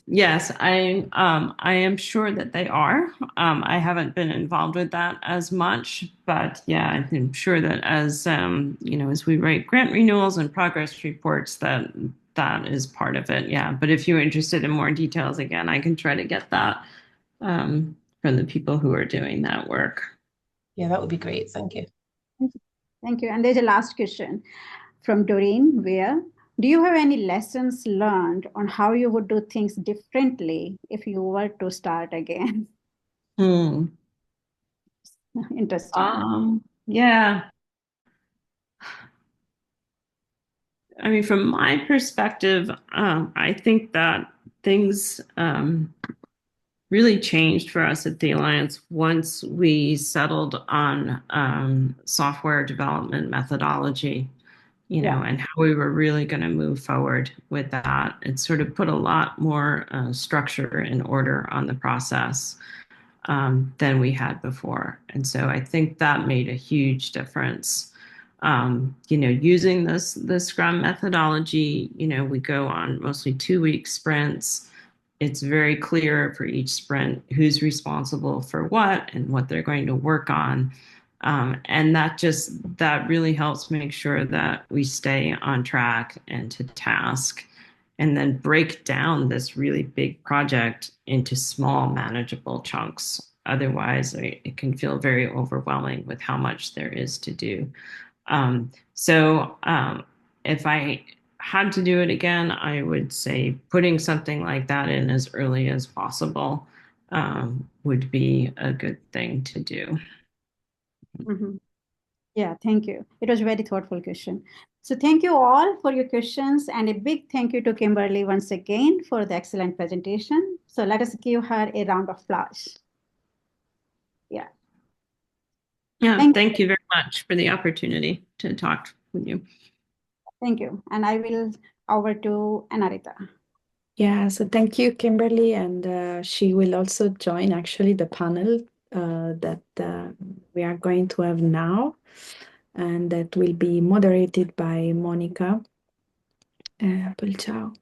B: Yes, I am sure that they are. I haven't been involved with that as much, but yeah, I'm sure that as as we write grant renewals and progress reports, that is part of it. Yeah, but if you're interested in more details, again, I can try to get that from the people who are doing that work.
E: Yeah, that would be great. Thank you.
A: Thank you. And there's a last question from Dorrie Main. Do you have any lessons learned on how you would do things differently if you were to start again? Interesting.
B: Yeah. I mean, from my perspective, I think that things really changed for us at the Alliance once we settled on software development methodology, and how we were really going to move forward with that. It sort of put a lot more structure and order on the process than we had before. And so I think that made a huge difference. Using the Scrum methodology, we go on mostly 2-week sprints. It's very clear for each sprint who's responsible for what and what they're going to work on. And that really helps make sure that we stay on track and to task, and then break down this really big project into small, manageable chunks. Otherwise, it can feel very overwhelming with how much there is to do. So if I had to do it again, I would say putting something like that in as early as possible would be a good thing to do.
A: Yeah, thank you. It was a very thoughtful question. So thank you all for your questions, and a big thank you to Kimberley once again for the excellent presentation. So let us give her a round of applause. Yeah.
B: Yeah, thank you very much for the opportunity to talk with you.
A: Thank you. And I will over to Anarita.
C: Yeah, so thank you, Kimberley, and she will also join actually the panel that we are going to have now, and that will be moderated by Monica Pulciao.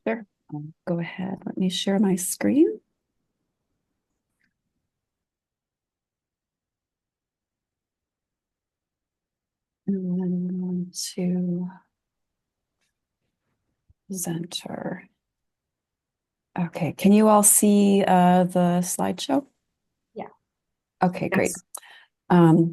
F: Sure, I'll go ahead. Let me share my screen. And then I'm going to presenter. Okay, can you all see the slideshow?
A: Yeah.
F: Okay, great.
B: Yes.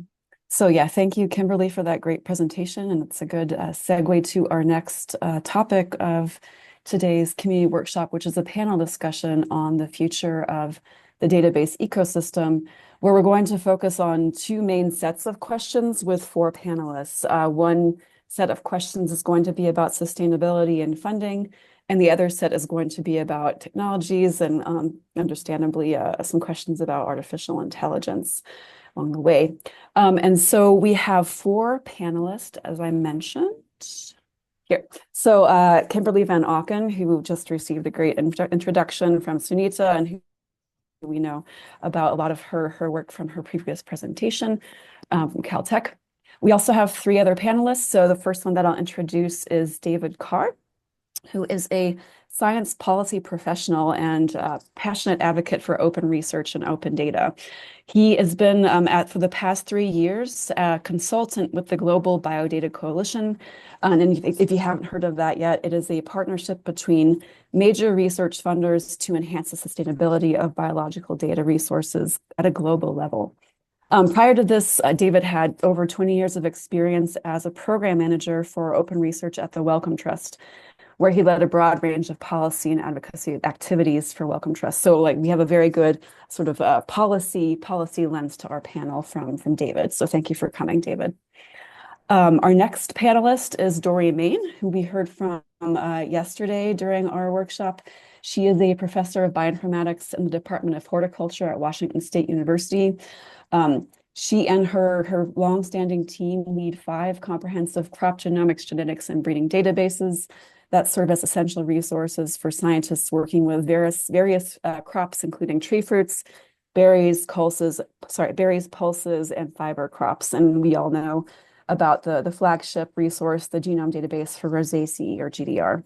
F: So yeah, thank you, Kimberley, for that great presentation. And it's a good segue to our next topic of today's community workshop, which is a panel discussion on the future of the database ecosystem, where we're going to focus on 2 main sets of questions with 4 panelists. One set of questions is going to be about sustainability and funding, and the other set is going to be about technologies and understandably some questions about artificial intelligence along the way. And so we have 4 panelists, as I mentioned. Here. So Kimberley Van Auken, who just received a great introduction from Sunita, and who we know about a lot of her work from her previous presentation from Caltech. We also have 3 other panelists. So the first one that I'll introduce is David Carr, who is a science policy professional and passionate advocate for open research and open data. He has been, for the past 3 years, a consultant with the Global Biodata Coalition. And if you haven't heard of that yet, it is a partnership between major research funders to enhance the sustainability of biological data resources at a global level. Prior to this, David had over 20 years of experience as a program manager for open research at the Wellcome Trust, where he led a broad range of policy and advocacy activities for Wellcome Trust. So we have a very good sort of policy lens to our panel from David. So thank you for coming, David. Our next panelist is Dorrie Main, who we heard from yesterday during our workshop. She is a professor of bioinformatics in the Department of Horticulture at Washington State University. She and her longstanding team lead 5 comprehensive crop genomics, genetics, and breeding databases that serve as essential resources for scientists working with various crops, including tree fruits, berries, pulses, and fiber crops. And we all know about the flagship resource, the Genome Database for Rosaceae, or GDR.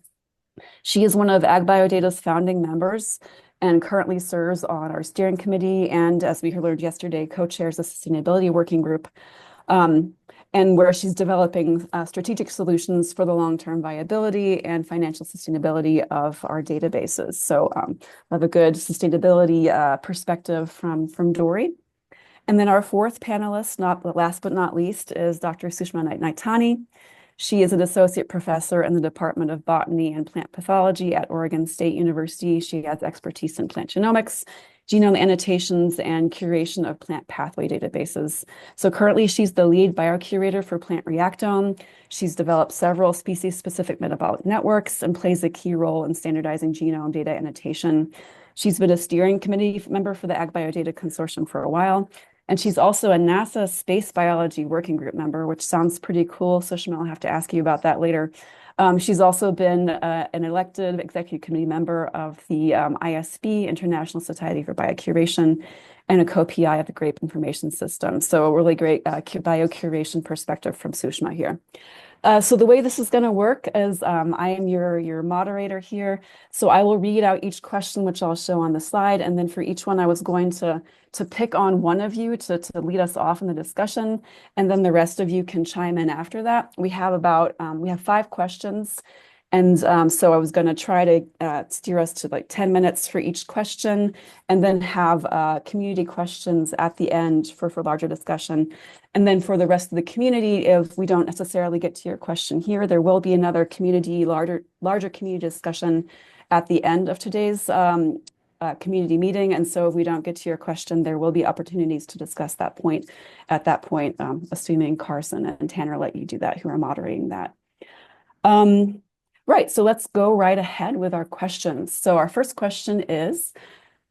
F: She is one of AgBioData's founding members and currently serves on our steering committee and, as we learned yesterday, co-chairs the Sustainability Working Group, and where she's developing strategic solutions for the long-term viability and financial sustainability of our databases. So we have a good sustainability perspective from Dorrie. And then our 4th panelist, last but not least, is Dr. Sushma Naithani. She is an associate professor in the Department of Botany and Plant Pathology at Oregon State University. She has expertise in plant genomics, genome annotations, and curation of plant pathway databases. So currently, she's the lead biocurator for Plant Reactome. She's developed several species-specific metabolic networks and plays a key role in standardizing genome data annotation. She's been a steering committee member for the AgBioData Consortium for a while. And she's also a NASA Space Biology Working Group member, which sounds pretty cool. Sushma, I'll have to ask you about that later. She's also been an elected executive committee member of the ISB, International Society for Biocuration, and a co-PI of the GRAPE Information System. So a really great biocuration perspective from Sushma here. So the way this is going to work is I am your moderator here. So I will read out each question, which I'll show on the slide. And then for each one, I was going to pick on one of you to lead us off in the discussion. And then the rest of you can chime in after that. We have 5 questions. And so I was going to try to steer us to like 10 minutes for each question, and then have community questions at the end for larger discussion. And then for the rest of the community, if we don't necessarily get to your question here, there will be another larger community discussion at the end of today's community meeting. And so if we don't get to your question, there will be opportunities to discuss that point at that point, assuming Carson and Tanner let you do that, who are moderating that. Right, so let's go right ahead with our questions. So our first question is,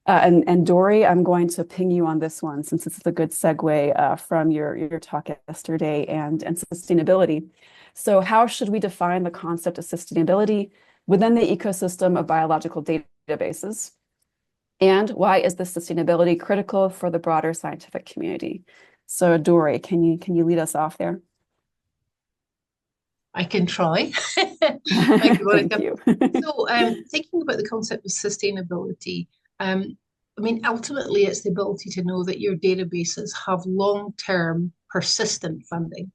F: and Dorrie, I'm going to ping you on this one since it's a good segue from your talk yesterday and sustainability. So how should we define the concept of sustainability within the ecosystem of biological databases? And why is this sustainability critical for the broader scientific community? So Dorrie, can you lead us off there?
E: I can try. Thank you, Monica.
F: Thank you.
E: So thinking about the concept of sustainability, I mean, ultimately, it's the ability to know that your databases have long-term persistent funding.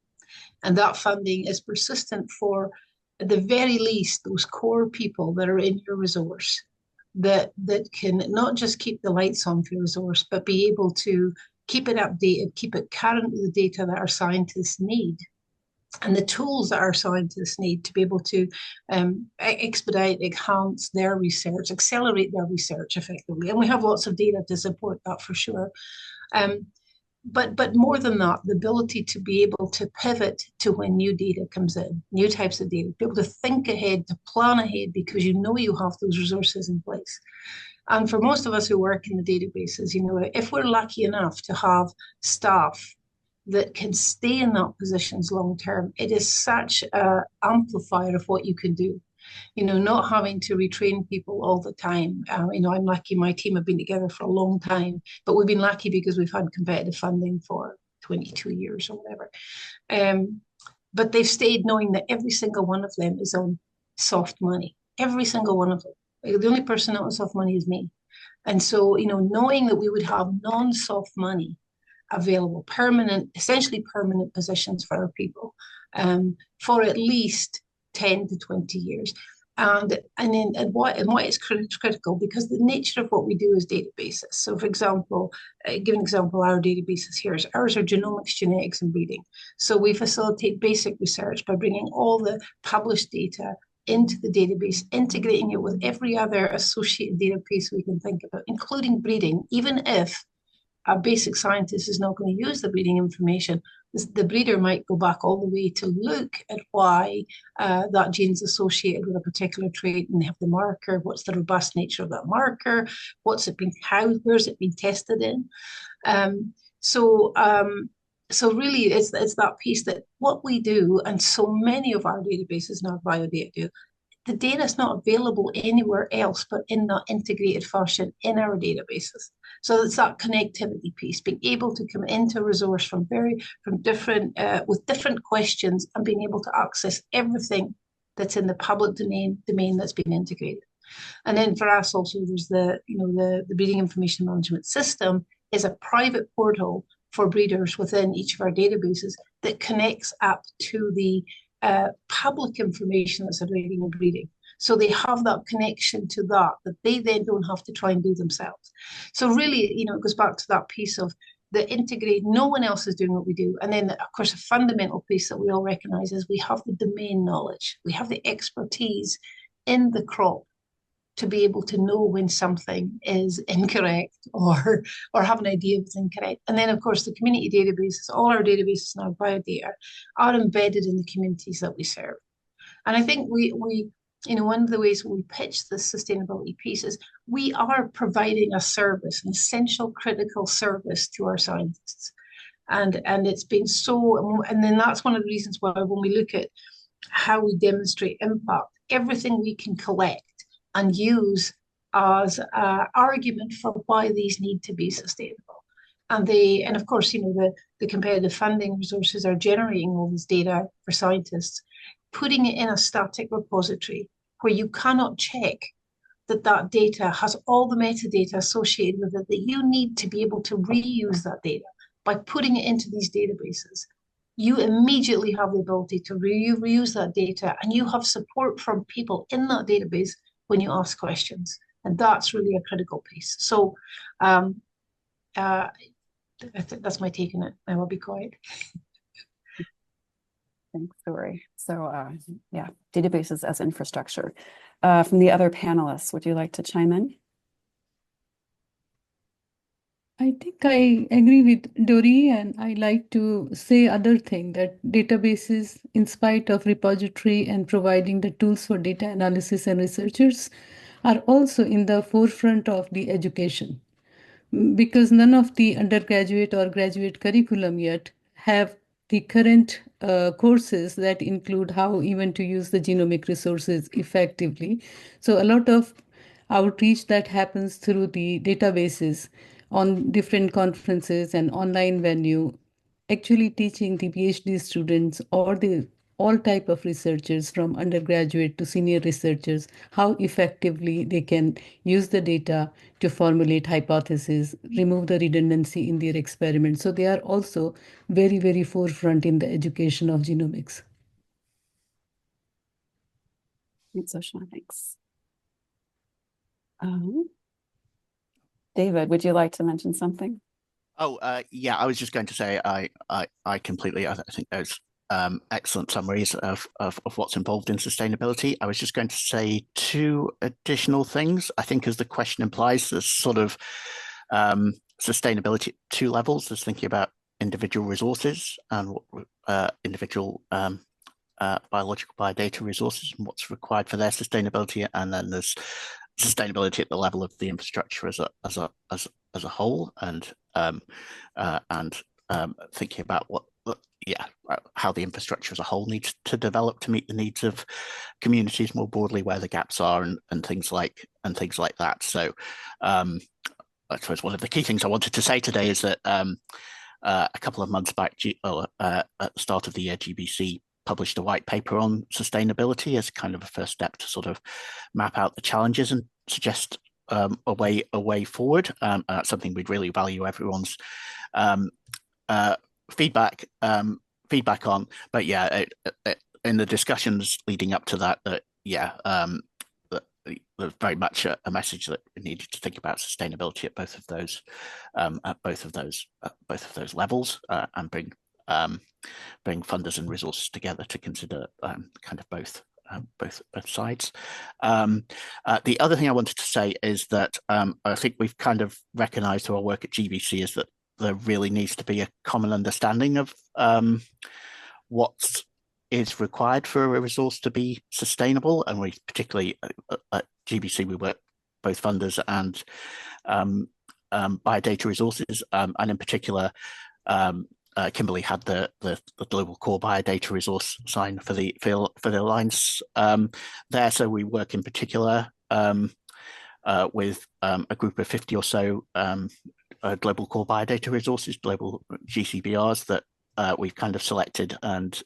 E: And that funding is persistent for, at the very least, those core people that are in your resource that can not just keep the lights on for your resource, but be able to keep it updated, keep it current with the data that our scientists need, and the tools that our scientists need to be able to expedite, enhance their research, accelerate their research effectively. And we have lots of data to support that for sure. But more than that, the ability to be able to pivot to when new data comes in, new types of data, be able to think ahead, to plan ahead, because you know you have those resources in place. And for most of us who work in the databases, you know, if we're lucky enough to have staff that can stay in that positions long term, it is such an amplifier of what you can do. You know, not having to retrain people all the time. You know, I'm lucky my team have been together for a long time, but we've been lucky because we've had competitive funding for 22 years or whatever. But they've stayed knowing that every single one of them is on soft money. Every single one of them. The only person not on soft money is me. And so, you know, knowing that we would have non-soft money available, essentially permanent positions for our people for at least 10 to 20 years. And why it's critical, because the nature of what we do is databases. So for example, give an example, our databases here. Ours are genomics, genetics, and breeding. So we facilitate basic research by bringing all the published data into the database, integrating it with every other associated database we can think about, including breeding, even if a basic scientist is not going to use the breeding information. The breeder might go back all the way to look at why that gene's associated with a particular trait and have the marker, what's the robust nature of that marker, where's it been tested in. So so really it's that piece that what we do, and so many of our databases and our biodata do, the data is not available anywhere else but in that integrated fashion in our databases. So it's that connectivity piece, being able to come into a resource from different with different questions and being able to access everything that's in the public domain that's been integrated. And then for us also, there's the breeding information management system is a private portal for breeders within each of our databases that connects up to the public information that's already in breeding. So they have that connection to that they then don't have to try and do themselves. So really, it goes back to that piece of the integrate, no one else is doing what we do. And then, of course, a fundamental piece that we all recognize is we have the domain knowledge, we have the expertise in the crop to be able to know when something is incorrect or have an idea if it's incorrect. And then, of course, the community databases, all our databases and our biodata are embedded in the communities that we serve. And I think we one of the ways we pitch this sustainability piece is we are providing a service, an essential critical service to our scientists. And it's been so, and then that's one of the reasons why when we look at how we demonstrate impact, everything we can collect and use as an argument for why these need to be sustainable. And of course, the competitive funding resources are generating all this data for scientists, putting it in a static repository where you cannot check that data has all the metadata associated with it that you need to be able to reuse that data. By putting it into these databases, you immediately have the ability to reuse that data, and you have support from people in that database when you ask questions. And that's really a critical piece. So that's my take on it. I will be quiet.
F: Thanks, Dorrie. So yeah, databases as infrastructure. From the other panelists, would you like to chime in?
G: I think I agree with Dorrie, and I like to say other thing that databases, in spite of repository and providing the tools for data analysis and researchers, are also in the forefront of the education, because none of the undergraduate or graduate curriculum yet have the current courses that include how even to use the genomic resources effectively. So a lot of outreach that happens through the databases on different conferences and online venue, actually teaching the PhD students or the all type of researchers from undergraduate to senior researchers how effectively they can use the data to formulate hypotheses, remove the redundancy in their experiments. So they are also very, very forefront in the education of genomics.
F: Thanks, Sushma. Thanks. David, would you like to mention something?
H: Oh, yeah, I was just going to say I completely, I think those excellent summaries of what's involved in sustainability. I was just going to say two additional things. I think as the question implies, there's sort of sustainability at two levels. There's thinking about individual resources and individual biological biodata resources and what's required for their sustainability, and then there's sustainability at the level of the infrastructure as a whole, and thinking about how the infrastructure as a whole needs to develop to meet the needs of communities more broadly, where the gaps are, and things like that. So I suppose one of the key things I wanted to say today is that a couple of months back, at the start of the year, GBC published a white paper on sustainability as kind of a first step to sort of map out the challenges and suggest a way forward. That's something we'd really value everyone's feedback on. But yeah, in the discussions leading up to that, there's very much a message that we needed to think about sustainability at both of those levels, and bring funders and resources together to consider kind of both sides. The other thing I wanted to say is that I think we've kind of recognized through our work at GBC is that there really needs to be a common understanding of what is required for a resource to be sustainable. And we particularly at GBC, we work both funders and biodata resources, and in particular, Kimberley had the global core biodata resource sign for the alliance there. So we work in particular with a group of 50 or so global core biodata resources, global GCBRs that we've kind of selected and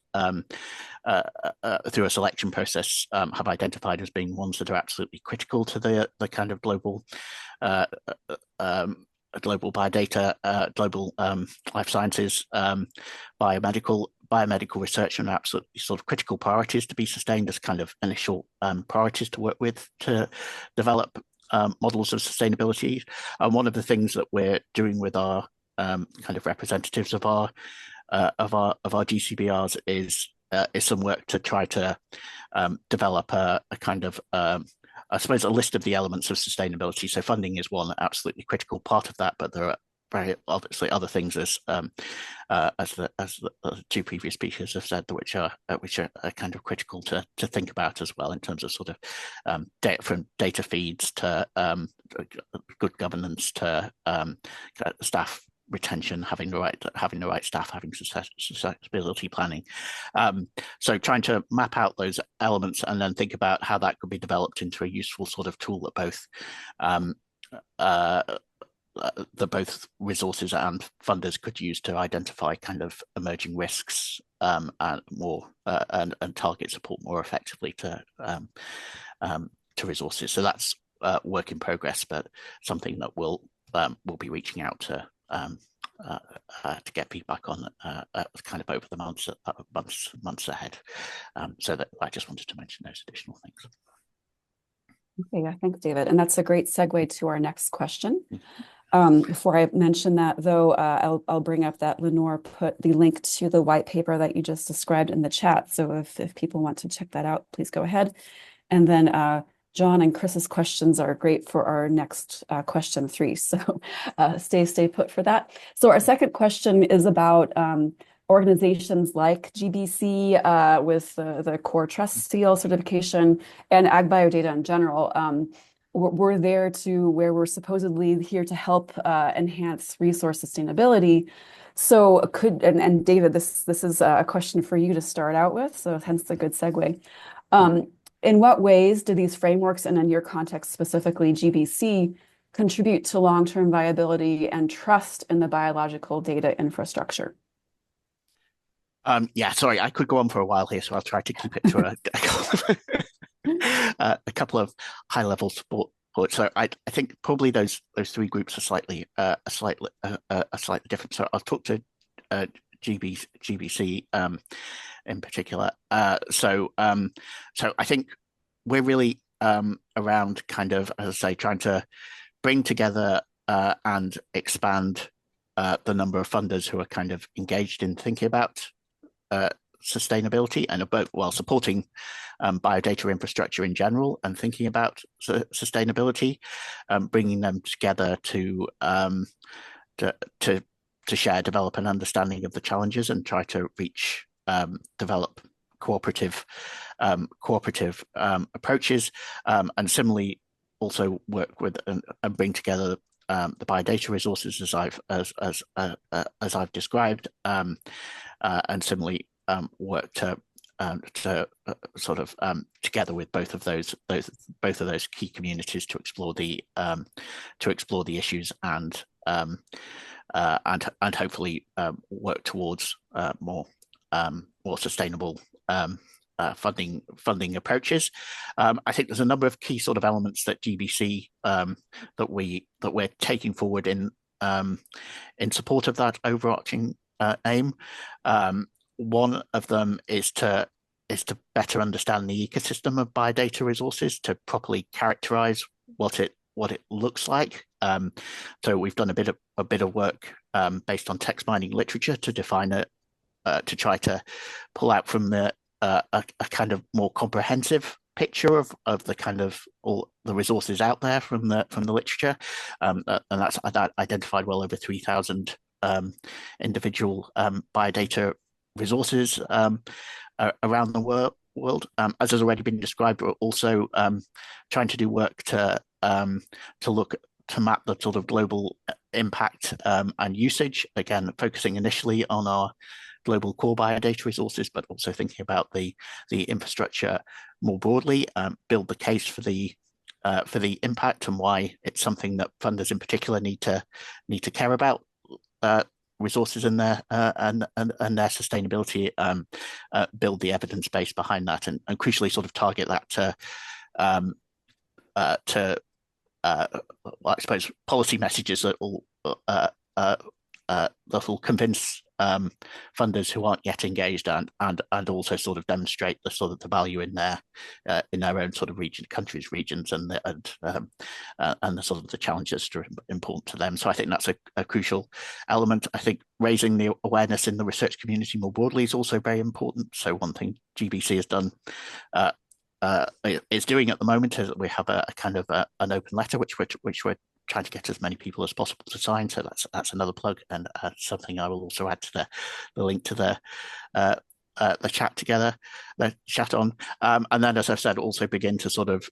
H: through a selection process have identified as being ones that are absolutely critical to the kind of global global biodata, global life sciences, biomedical research, and absolutely sort of critical priorities to be sustained as kind of initial priorities to work with to develop models of sustainability. And one of the things that we're doing with our kind of representatives of our GCBRs is some work to try to develop a kind of I suppose a list of the elements of sustainability. So funding is one absolutely critical part of that, but there are very obviously other things as the two previous speakers have said, which are kind of critical to think about as well in terms of sort of data, from data feeds to good governance to staff retention, having the right staff, having sustainability planning. So trying to map out those elements and then think about how that could be developed into a useful sort of tool that both resources and funders could use to identify kind of emerging risks and target support more effectively to resources. So that's work in progress, but something that we'll be reaching out to get feedback on kind of over the months ahead. So that I just wanted to mention those additional things.
F: Okay, yeah, thanks, David. And that's a great segue to our next question. Before I mention that, though, I'll bring up that Lenore put the link to the white paper that you just described in the chat. So if people want to check that out, please go ahead. And then John and Chris's questions are great for our next question 3. So stay put for that. So our second question is about organizations like GBC with the Core Trust Seal certification and AgBioData in general. We're there to where we're supposedly here to help enhance resource sustainability. So and David, this is a question for you to start out with, so hence the good segue. In what ways do these frameworks, and in your context specifically GBC, contribute to long-term viability and trust in the biological data infrastructure?
H: Yeah, sorry, I could go on for a while here, so I'll try to keep it to a couple of high-level support. So I think probably those 3 groups are slightly different. So I'll talk to GBC in particular. So I think we're really around kind of, as I say, trying to bring together and expand the number of funders who are kind of engaged in thinking about sustainability and about while supporting biodata infrastructure in general and thinking about sustainability, bringing them together to share, develop an understanding of the challenges and try to develop cooperative approaches, and similarly also work with and bring together the biodata resources as I've described, and similarly work to sort of together with both of those key communities to explore the issues and hopefully work towards more sustainable funding approaches. I think there's a number of key sort of elements that GBC that we're taking forward in support of that overarching aim. One of them is to better understand the ecosystem of biodata resources, to properly characterize what it looks like. So we've done a bit of work based on text mining literature to define it, to try to pull out from a kind of more comprehensive picture of the kind of all the resources out there from the literature, and that's identified well over 3,000 individual biodata resources around the world. As has already been described, we're also trying to do work to map the sort of global impact and usage, again, focusing initially on our global core biodata resources, but also thinking about the infrastructure more broadly, build the case for the impact and why it's something that funders in particular need to care about resources in there and their sustainability, build the evidence base behind that, and crucially sort of target that to I suppose policy messages that will convince funders who aren't yet engaged and also sort of demonstrate the sort of the value in their own sort of regions, and the sort of the challenges that are important to them. So I think that's a crucial element. I think raising the awareness in the research community more broadly is also very important. So one thing GBC has done is doing at the moment is that we have a kind of an open letter which we're trying to get as many people as possible to sign. So that's another plug, and something I will also add to the link to the chat on, and then, as I've said, also begin to sort of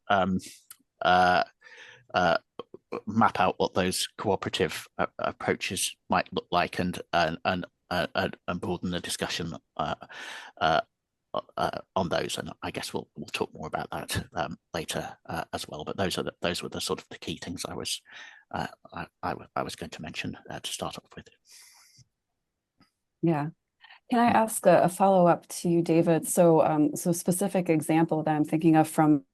H: map out what those cooperative approaches might look like, and broaden the discussion on those. And I guess we'll talk more about that later as well. But those were the sort of the key things I was going to mention to start off with.
F: Yeah. Can I ask a follow-up to you, David? So, specific example that I'm thinking of from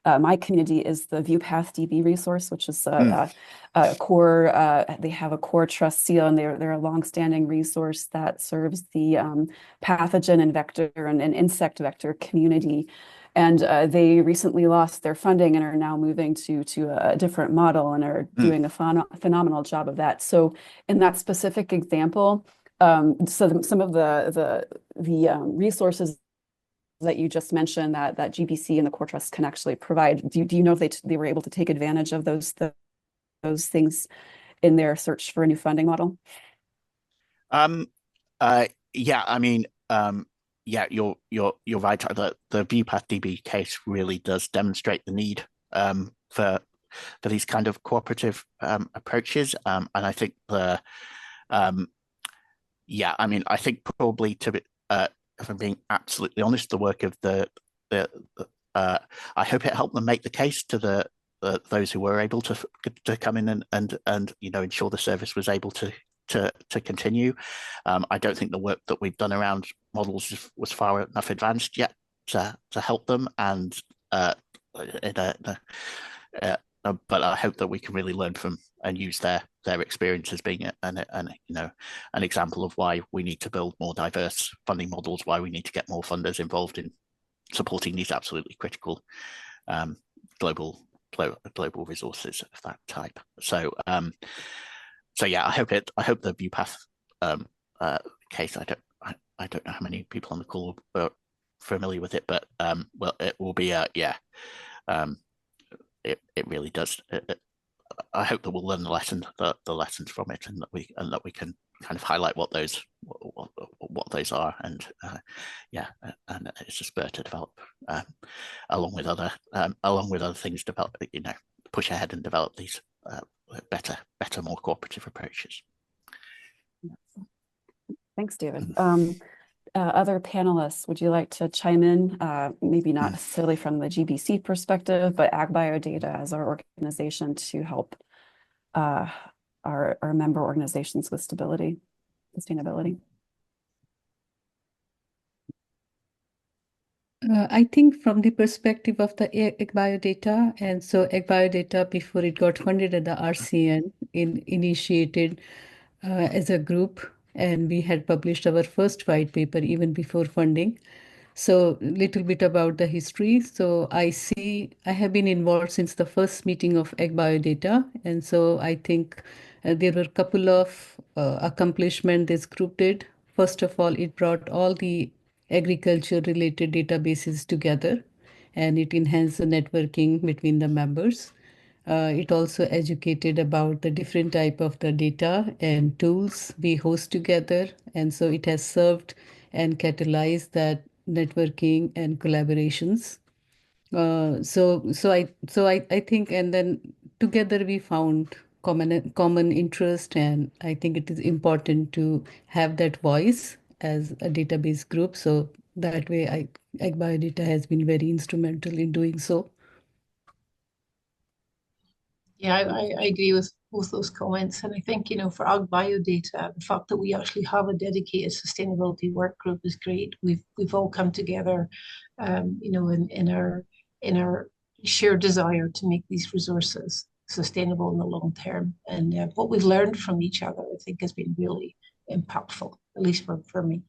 F: my community is the ViewPath-DB resource, which is a core. They have a core trust seal, and they're a longstanding resource that serves the pathogen and vector and insect vector community. And they recently lost their funding and are now moving to a different model and are doing a phenomenal job of that. So, in that specific example, so some of the resources that you just mentioned that GBC and the Core Trust can actually provide, do you know if they were able to take advantage of those things in their search for a new funding model?
H: Yeah, I mean, yeah, you're right. The ViewPath-DB case really does demonstrate the need for these kind of cooperative approaches, and I think yeah, I mean, I think probably if I'm being absolutely honest, the work of I hope it helped them make the case to those who were able to come in and ensure the service was able to continue. I don't think the work that we've done around models was far enough advanced yet to help them, and but I hope that we can really learn from and use their experience as being an example of why we need to build more diverse funding models, why we need to get more funders involved in supporting these absolutely critical global resources of that type. So yeah, I hope the ViewPath case. I don't know how many people on the call are familiar with it, but well, it will be it really does. I hope that we'll learn the lessons from it, and that we can kind of highlight what those are, and yeah, and it's a spur to develop along with other things, push ahead and develop these better, more cooperative approaches.
F: Thanks, David. Other panelists, would you like to chime in? Maybe not necessarily from the GBC perspective, but AgBioData as our organization to help our member organizations with sustainability.
G: I think from the perspective of the AgBioData, and so AgBioData, before it got funded at the RCN, initiated as a group, and we had published our first white paper even before funding. So a little bit about the history. So I have been involved since the first meeting of AgBioData, and so I think there were a couple of accomplishments this group did. First of all, it brought all the agriculture-related databases together, and it enhanced the networking between the members. It also educated about the different type of the data and tools we host together, and so it has served and catalyzed that networking and collaborations. So I think, and then together we found common interest, and I think it is important to have that voice as a database group. So that way, AgBioData has been very instrumental in doing so.
E: Yeah, I agree with both those comments. And I think, for AgBioData, the fact that we actually have a dedicated sustainability work group is great. We've all come together, in our shared desire to make these resources sustainable in the long term. And what we've learned from each other, I think, has been really impactful, at least for me.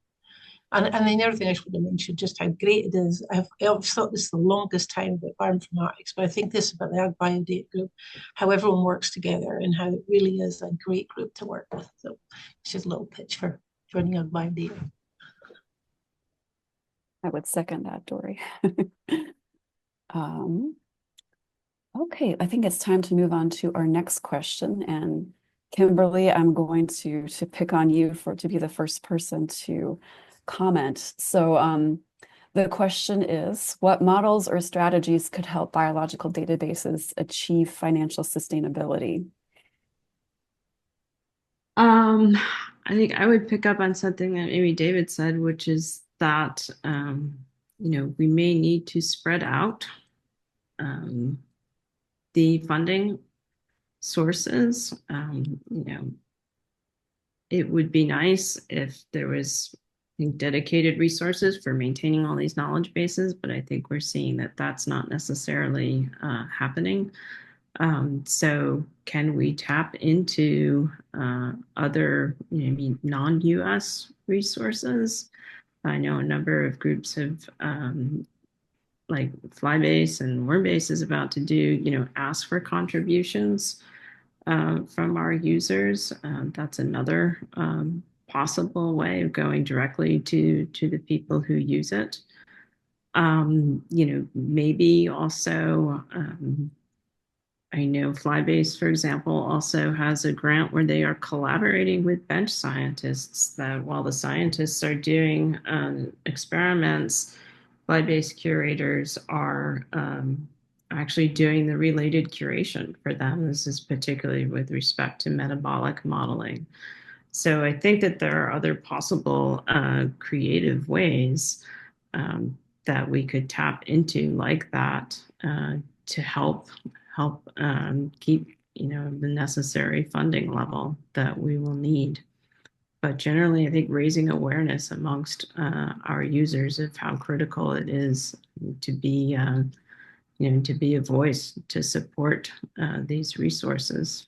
E: And the other thing I should have mentioned, just how great it is. I've thought this the longest time about bioinformatics, but I think this about the AgBioData group, how everyone works together and how it really is a great group to work with. So it's just a little pitch for joining AgBioData.
F: I would second that, Dorrie. Okay, I think it's time to move on to our next question. And Kimberly, I'm going to pick on you to be the first person to comment. So the question is, what models or strategies could help biological databases achieve financial sustainability?
B: I think I would pick up on something that maybe David said, which is that, we may need to spread out the funding sources. It would be nice if there was, I think, dedicated resources for maintaining all these knowledge bases, but I think we're seeing that that's not necessarily happening. So can we tap into other non-US resources? I know a number of groups have, like Flybase and Wormbase is about to do, ask for contributions from our users. That's another possible way of going directly to the people who use it. Maybe also, I know Flybase, for example, also has a grant where they are collaborating with bench scientists, that while the scientists are doing experiments, Flybase curators are actually doing the related curation for them. This is particularly with respect to metabolic modeling. So I think that there are other possible creative ways that we could tap into like that to help keep the necessary funding level that we will need. But generally, I think raising awareness amongst our users of how critical it is to be to be a voice to support these resources.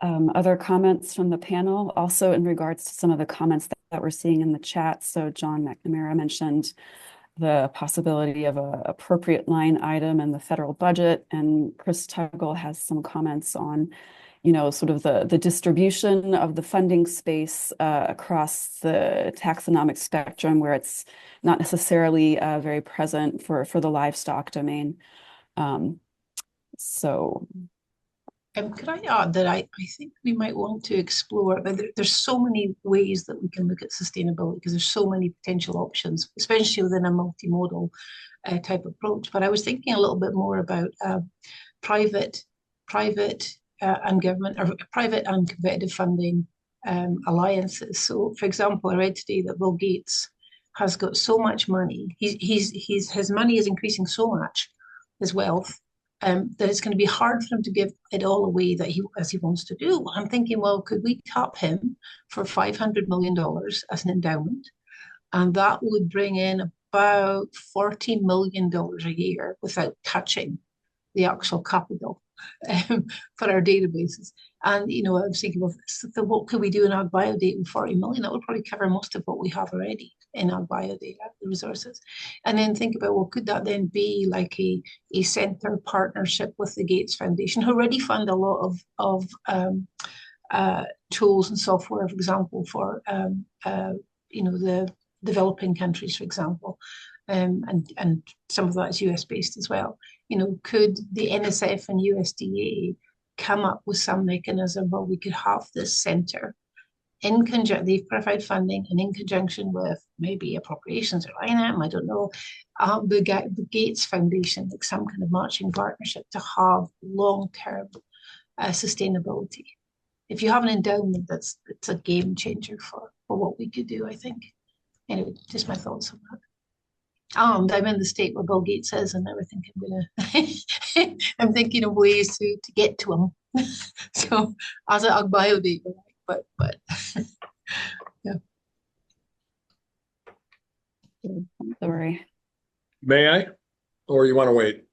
F: Other comments from the panel, also in regards to some of the comments that we're seeing in the chat. So John McNamara mentioned the possibility of an appropriate line item in the federal budget, and Chris Tuggle has some comments on, sort of the distribution of the funding space across the taxonomic spectrum, where it's not necessarily very present for the livestock domain.
E: Could I add that I think we might want to explore, there's so many ways that we can look at sustainability because there's so many potential options, especially within a multimodal type approach. But I was thinking a little bit more about private and government, or private and competitive funding alliances. So, for example, I read today that Bill Gates has got so much money. His money is increasing so much, his wealth, that it's going to be hard for him to give it all away as he wants to do. I'm thinking, well, could we tap him for $500 million as an endowment? And that would bring in about $40 million a year without touching the actual capital for our databases. And, I was thinking, well, so what could we do in AgBioData with 40 million? That would probably cover most of what we have already in AgBioData, the resources. And then think about, well, could that then be like a center partnership with the Gates Foundation, who already fund a lot of tools and software, for example, for, the developing countries, for example. And some of that is US based as well. Could the NSF and USDA come up with some mechanism where we could have this center they've provided funding, and in conjunction with maybe appropriations or line item, I don't know, the Gates Foundation, like some kind of matching partnership to have long-term sustainability. If you have an endowment, it's a game changer for what we could do, I think. Anyway, just my thoughts on that. And I'm in the state where Bill Gates is, and I think I'm thinking of ways to get to him. So as an AgBioData, but yeah.
F: Dorrie.
I: May I? Or you want to wait?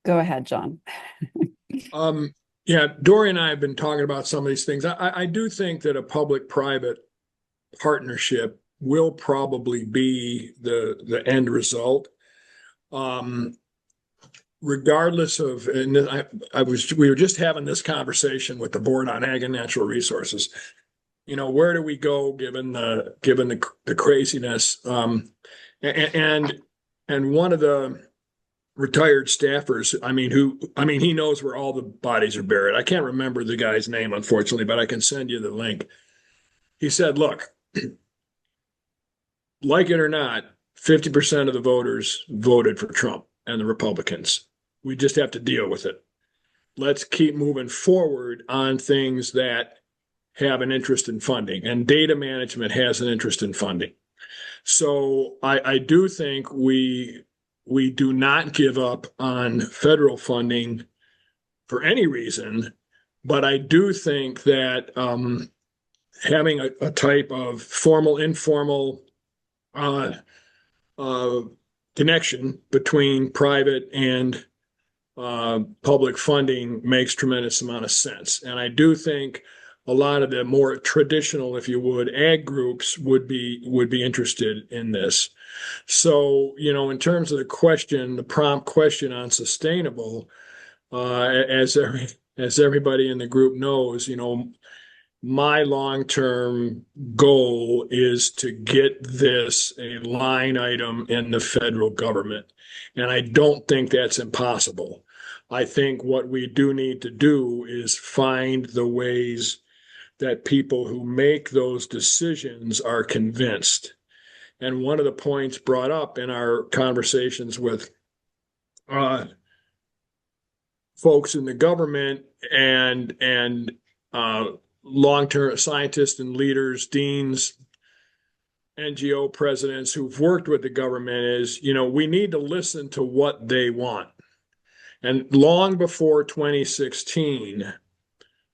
F: Go ahead, John.
I: Yeah, Dorrie and I have been talking about some of these things. I do think that a public-private partnership will probably be the end result. Regardless of, and we were just having this conversation with the board on ag and natural resources. You know, where do we go given the craziness? And one of the retired staffers, he knows where all the bodies are buried. I can't remember the guy's name, unfortunately, but I can send you the link. He said, look, like it or not, 50% of the voters voted for Trump and the Republicans. We just have to deal with it. Let's keep moving forward on things that have an interest in funding, and data management has an interest in funding. So I do think we do not give up on federal funding for any reason, but I do think that having a type of formal, informal connection between private and public funding makes tremendous amount of sense. And I do think a lot of the more traditional, if you would, ag groups would be interested in this. So, you know, in terms of the prompt question on sustainable, as everybody in the group knows, you know, my long-term goal is to get this a line item in the federal government. And I don't think that's impossible. I think what we do need to do is find the ways that people who make those decisions are convinced. And one of the points brought up in our conversations with folks in the government and long-term scientists and leaders, deans, NGO presidents who've worked with the government is, you know, we need to listen to what they want. And long before 2016,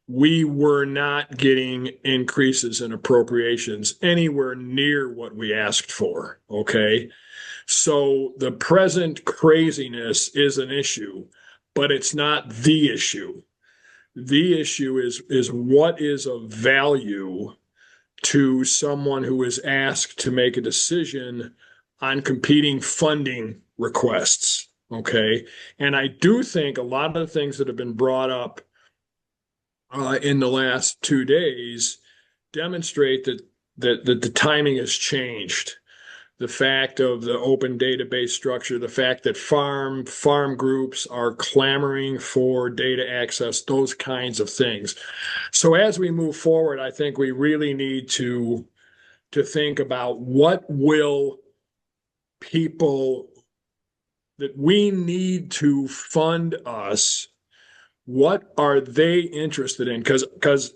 I: we were not getting increases in appropriations anywhere near what we asked for, okay? So the present craziness is an issue, but it's not the issue. The issue is what is of value to someone who is asked to make a decision on competing funding requests, okay? And I do think a lot of the things that have been brought up in the last 2 days demonstrate that the timing has changed. The fact of the open database structure, the fact that farm groups are clamoring for data access, those kinds of things. So as we move forward, I think we really need to think about what will people that we need to fund us, what are they interested in? Because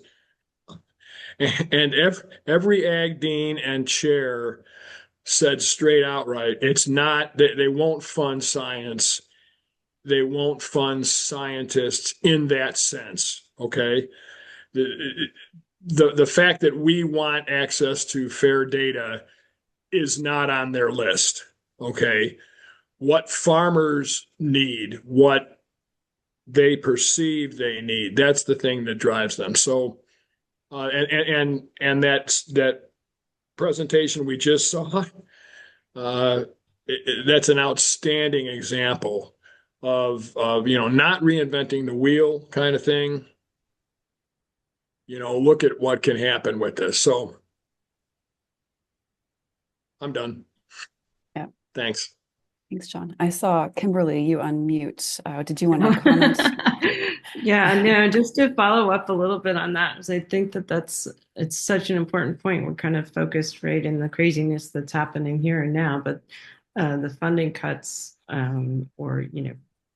I: every ag dean and chair said straight outright, it's not that they won't fund science. They won't fund scientists in that sense, okay? The fact that we want access to fair data is not on their list, okay? What farmers need, what they perceive they need, that's the thing that drives them. So, and that presentation we just saw, that's an outstanding example of you know, not reinventing the wheel kind of thing. You know, look at what can happen with this. So I'm done.
F: Yeah.
I: Thanks.
F: Thanks, John. I saw Kimberly, you unmute. Did you want to comment?
B: Yeah, no, just to follow up a little bit on that, because I think that it's such an important point. We're kind of focused right in the craziness that's happening here and now, but the funding cuts or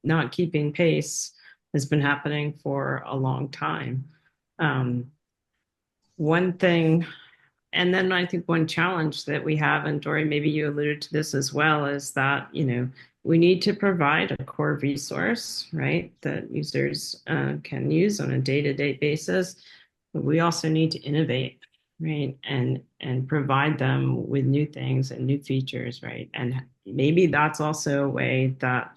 B: not keeping pace has been happening for a long time. One thing, and then I think one challenge that we have, and Dorrie, maybe you alluded to this as well, is that we need to provide a core resource, right, that users can use on a day-to-day basis. But we also need to innovate, right, and provide them with new things and new features, right? And maybe that's also a way that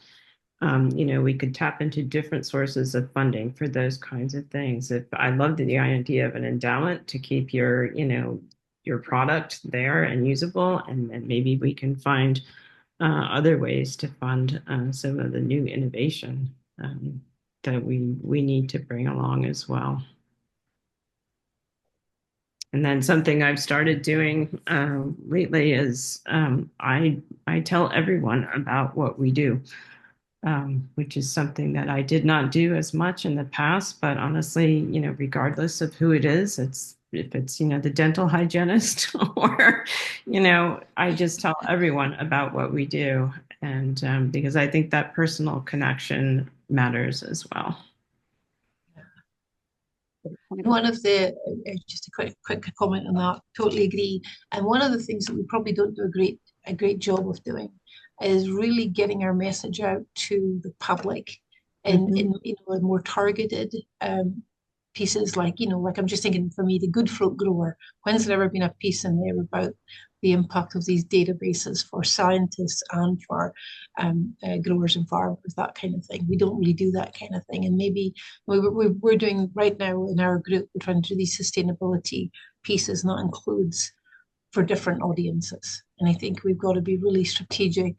B: we could tap into different sources of funding for those kinds of things. I love the idea of an endowment to keep your product there and usable, and then maybe we can find other ways to fund some of the new innovation that we need to bring along as well. And then something I've started doing lately is I tell everyone about what we do, which is something that I did not do as much in the past. But honestly, regardless of who it is, if it's the dental hygienist or I just tell everyone about what we do, and because I think that personal connection matters as well.
E: One of the just a quick comment on that. Totally agree. And one of the things that we probably don't do a great job of doing is really getting our message out to the public in more targeted pieces. Like I'm just thinking, for me, the Good Fruit Grower. When's there ever been a piece in there about the impact of these databases for scientists and for growers and farmers, that kind of thing? We don't really do that kind of thing. And maybe we're doing right now in our group, we're trying to do these sustainability pieces, and that includes for different audiences. And I think we've got to be really strategic,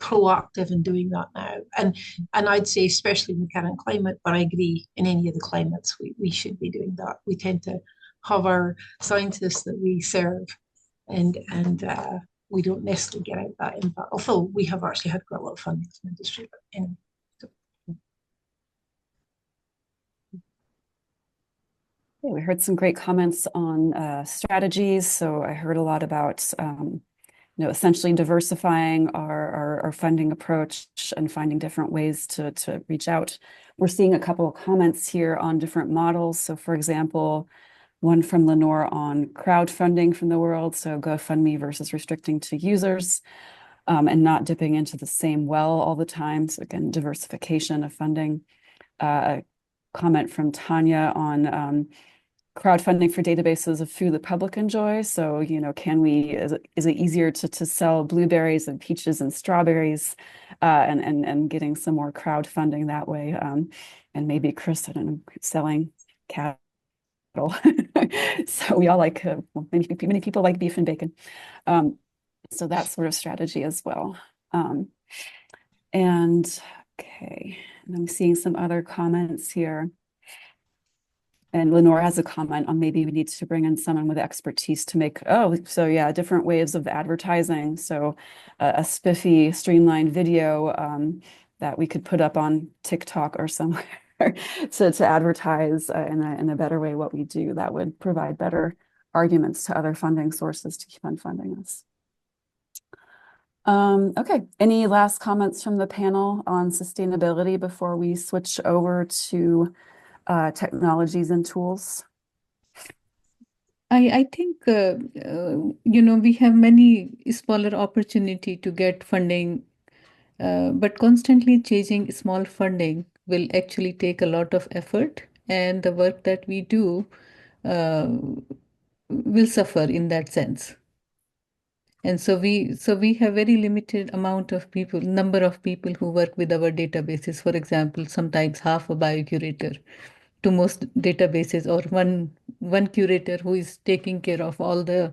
E: proactive in doing that now. And I'd say especially in the current climate, but I agree in any of the climates, we should be doing that. We tend to have our scientists that we serve, and we don't necessarily get out that impact, although we have actually had quite a lot of funding from industry. But anyway.
F: Yeah, we heard some great comments on strategies. So I heard a lot about essentially diversifying our funding approach and finding different ways to reach out. We're seeing a couple of comments here on different models. So for example, one from Lenore on crowdfunding from the world, so GoFundMe versus restricting to users, and not dipping into the same well all the time. So again, diversification of funding. A comment from Tanya on crowdfunding for databases of food the public enjoy. So, can we, is it easier to sell blueberries and peaches and strawberries and getting some more crowdfunding that way? And maybe Chris, I don't know, selling cattle. So we all like, many people like beef and bacon. So that sort of strategy as well. And okay, and I'm seeing some other comments here. And Lenore has a comment on maybe we need to bring in someone with expertise to make, different ways of advertising. So a spiffy, streamlined video that we could put up on TikTok or somewhere to advertise in a better way what we do. That would provide better arguments to other funding sources to keep on funding us. Okay, any last comments from the panel on sustainability before we switch over to technologies and tools?
G: I think, we have many smaller opportunity to get funding, but constantly chasing small funding will actually take a lot of effort, and the work that we do will suffer in that sense. And so we have very limited number of people who work with our databases. For example, sometimes half a biocurator to most databases, or one curator who is taking care of all the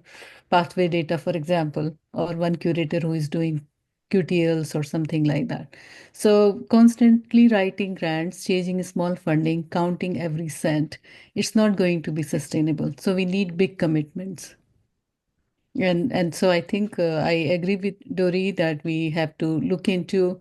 G: pathway data, for example, or one curator who is doing QTLs or something like that. So constantly writing grants, chasing small funding, counting every cent, it's not going to be sustainable. So we need big commitments. And so I think I agree with Dorrie that we have to look into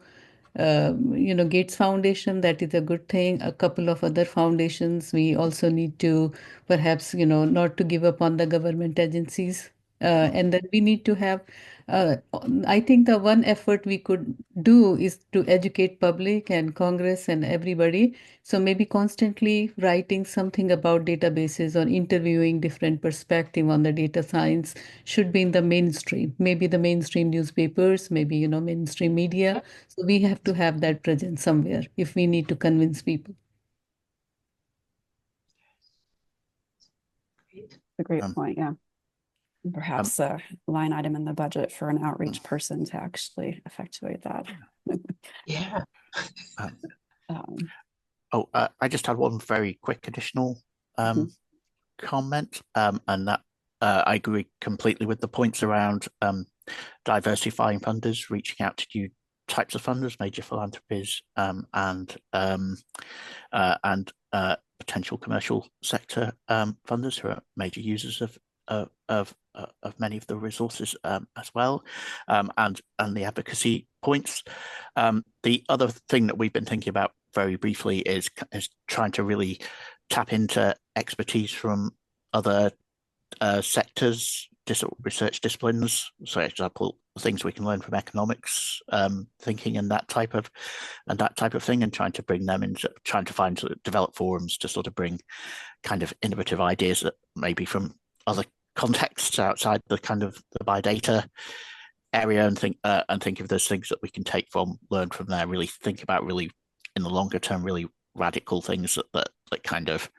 G: Gates Foundation, that is a good thing. A couple of other foundations, we also need to perhaps, not to give up on the government agencies. And then we need to have, I think the one effort we could do is to educate public and Congress and everybody. So maybe constantly writing something about databases or interviewing different perspective on the data science should be in the mainstream, maybe the mainstream newspapers, maybe, mainstream media. So we have to have that present somewhere if we need to convince people.
F: A great point, yeah. Perhaps a line item in the budget for an outreach person to actually effectuate that.
E: Yeah.
H: I just had one very quick additional comment, and that I agree completely with the points around diversifying funders, reaching out to new types of funders, major philanthropies, and potential commercial sector funders who are major users of many of the resources as well, and the advocacy points. The other thing that we've been thinking about very briefly is trying to really tap into expertise from other sectors, research disciplines. So, for example, things we can learn from economics thinking and that type of thing, and trying to bring them into, trying to find develop forums to sort of bring kind of innovative ideas that maybe from other contexts outside the kind of the Biodata area, and think of those things that we can take from, learn from there, really think about really in the longer term, really radical things that kind of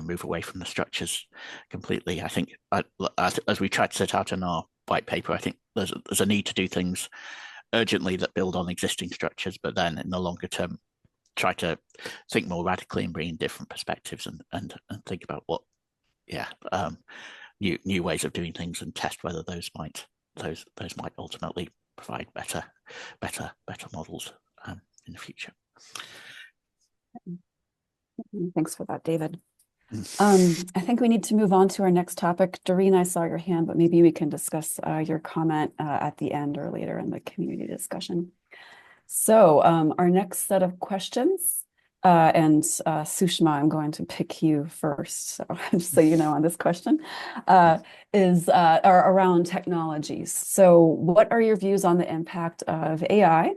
H: move away from the structures completely. I think as we tried to set out in our white paper, I think there's a need to do things urgently that build on existing structures, but then in the longer term, try to think more radically and bring in different perspectives and think about what, new ways of doing things, and test whether those might ultimately provide better models in the future.
F: Thanks for that, David. I think we need to move on to our next topic. Doreen, I saw your hand, but maybe we can discuss your comment at the end or later in the community discussion. So our next set of questions, and Sushma, I'm going to pick you first, so just so you know on this question, are around technologies. So what are your views on the impact of AI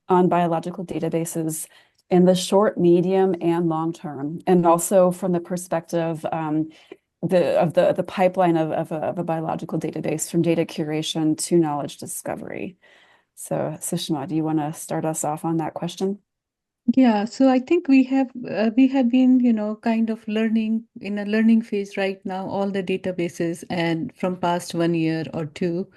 F: on biological databases in the short, medium, and long term, and also from the perspective of the pipeline of a biological database, from data curation to knowledge discovery? So, Sushma, do you want to start us off on that question?
G: Yeah, so I think we have been, kind of learning in a learning phase right now, all the databases, and from past 1 year or two.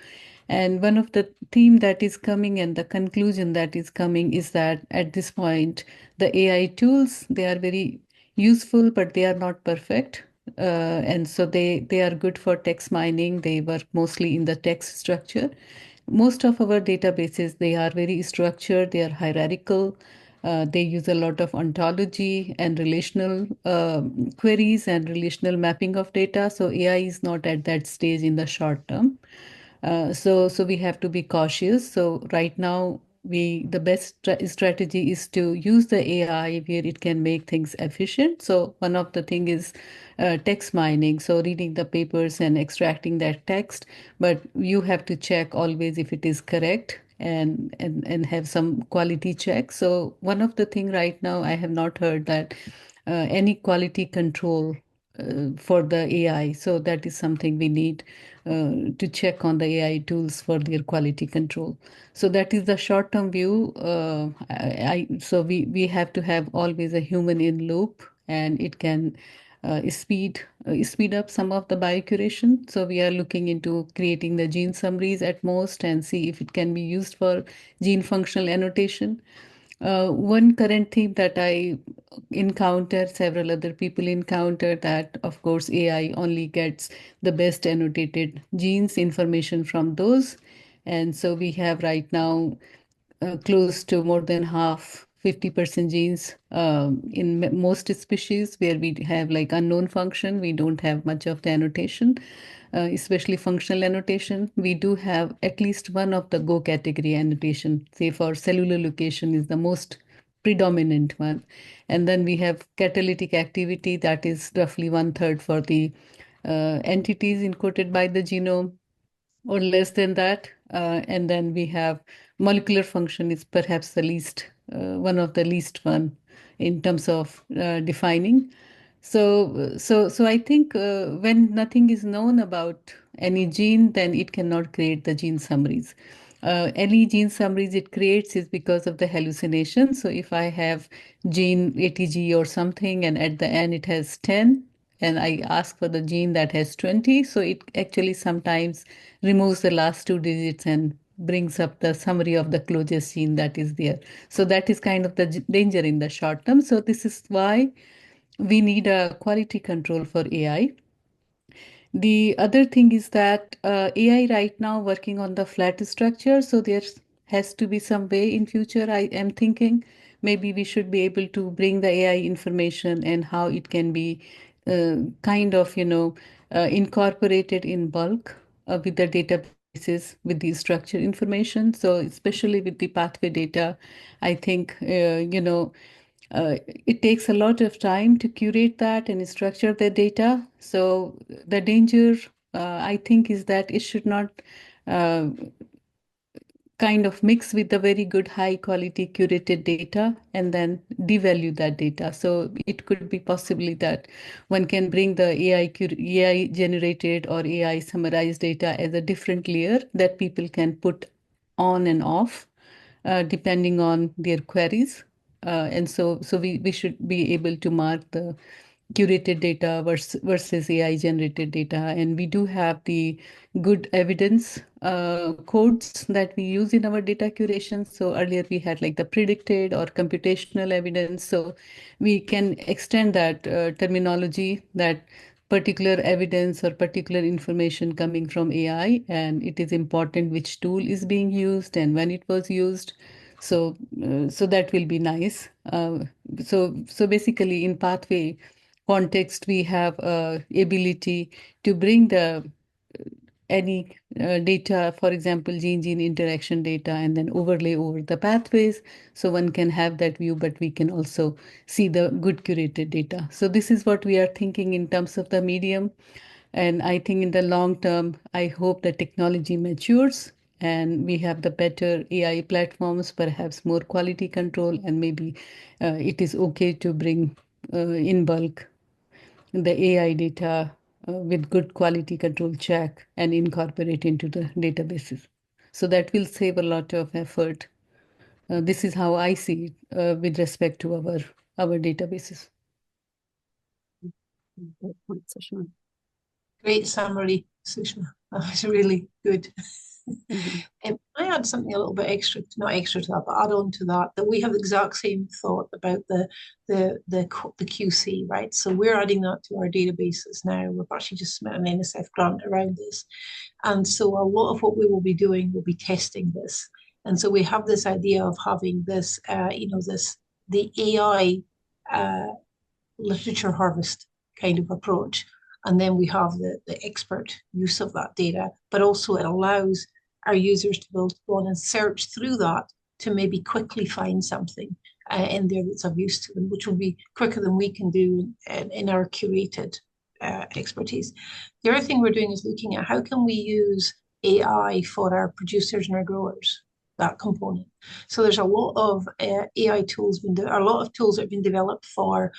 G: And one of the theme that is coming and the conclusion that is coming is that at this point, the AI tools, they are very useful, but they are not perfect. And so they are good for text mining. They work mostly in the text structure. Most of our databases, they are very structured, they are hierarchical. They use a lot of ontology and relational queries and relational mapping of data. So AI is not at that stage in the short term. So we have to be cautious. So right now, the best strategy is to use the AI where it can make things efficient. So one of the thing is text mining. So reading the papers and extracting that text, but you have to check always if it is correct and have some quality check. So one of the thing right now, I have not heard that any quality control for the AI. So that is something we need to check on the AI tools for their quality control. So that is the short-term view. So we have to have always a human in loop, and it can speed up some of the biocuration. So we are looking into creating the gene summaries at most and see if it can be used for gene functional annotation. One current theme that I encounter, several other people encounter, that of course AI only gets the best annotated genes information from those. And so we have right now close to more than half 50% genes in most species where we have like unknown function. We don't have much of the annotation, especially functional annotation. We do have at least one of the Go category annotation, say for cellular location is the most predominant one. And then we have catalytic activity, that is roughly 1/3 for the entities encoded by the genome, or less than that. And then we have molecular function is perhaps the least, one of the least one in terms of defining. So I think when nothing is known about any gene, then it cannot create the gene summaries. Any gene summaries it creates is because of the hallucination. So if I have gene ATG or something, and at the end it has 10, and I ask for the gene that has 20, so it actually sometimes removes the last 2 digits and brings up the summary of the closest gene that is there. So that is kind of the danger in the short term. So this is why we need a quality control for AI. The other thing is that AI right now working on the flat structure, so there has to be some way in future, I am thinking, maybe we should be able to bring the AI information and how it can be kind of, incorporated in bulk with the databases with the structure information. So especially with the pathway data, I think, it takes a lot of time to curate that and structure the data. So the danger, I think, is that it should not kind of mix with the very good high quality curated data and then devalue that data. So it could be possibly that one can bring the AI generated or AI summarized data as a different layer that people can put on and off depending on their queries. And so we should be able to mark the curated data versus AI generated data. And we do have the good evidence codes that we use in our data curation. So earlier we had like the predicted or computational evidence. So we can extend that terminology, that particular evidence or particular information coming from AI, and it is important which tool is being used and when it was used. So that will be nice. So basically in pathway context, we have ability to bring the any data, for example, gene-gene interaction data, and then overlay over the pathways. So one can have that view, but we can also see the good curated data. So this is what we are thinking in terms of the medium. And I think in the long term, I hope the technology matures and we have the better AI platforms, perhaps more quality control, and maybe it is okay to bring in bulk the AI data with good quality control check and incorporate into the databases. So that will save a lot of effort. This is how I see it with respect to our databases.
A: Great point, Sushma.
E: Great summary, Sushma. That was really good.
A: Mm-hmm.
E: I add something a little bit extra, not extra to that, but add on to that, that we have the exact same thought about the QC, right? So we're adding that to our databases now. We've actually just submitted an NSF grant around this. And so a lot of what we will be doing will be testing this. And so we have this idea of having this, the AI literature harvest kind of approach. And then we have the expert use of that data, but also it allows our users to be able to go on and search through that to maybe quickly find something in there that's of use to them, which will be quicker than we can do in our curated expertise. The other thing we're doing is looking at how can we use AI for our producers and our growers, that component. So there's a lot of AI tools, a lot of tools that have been developed for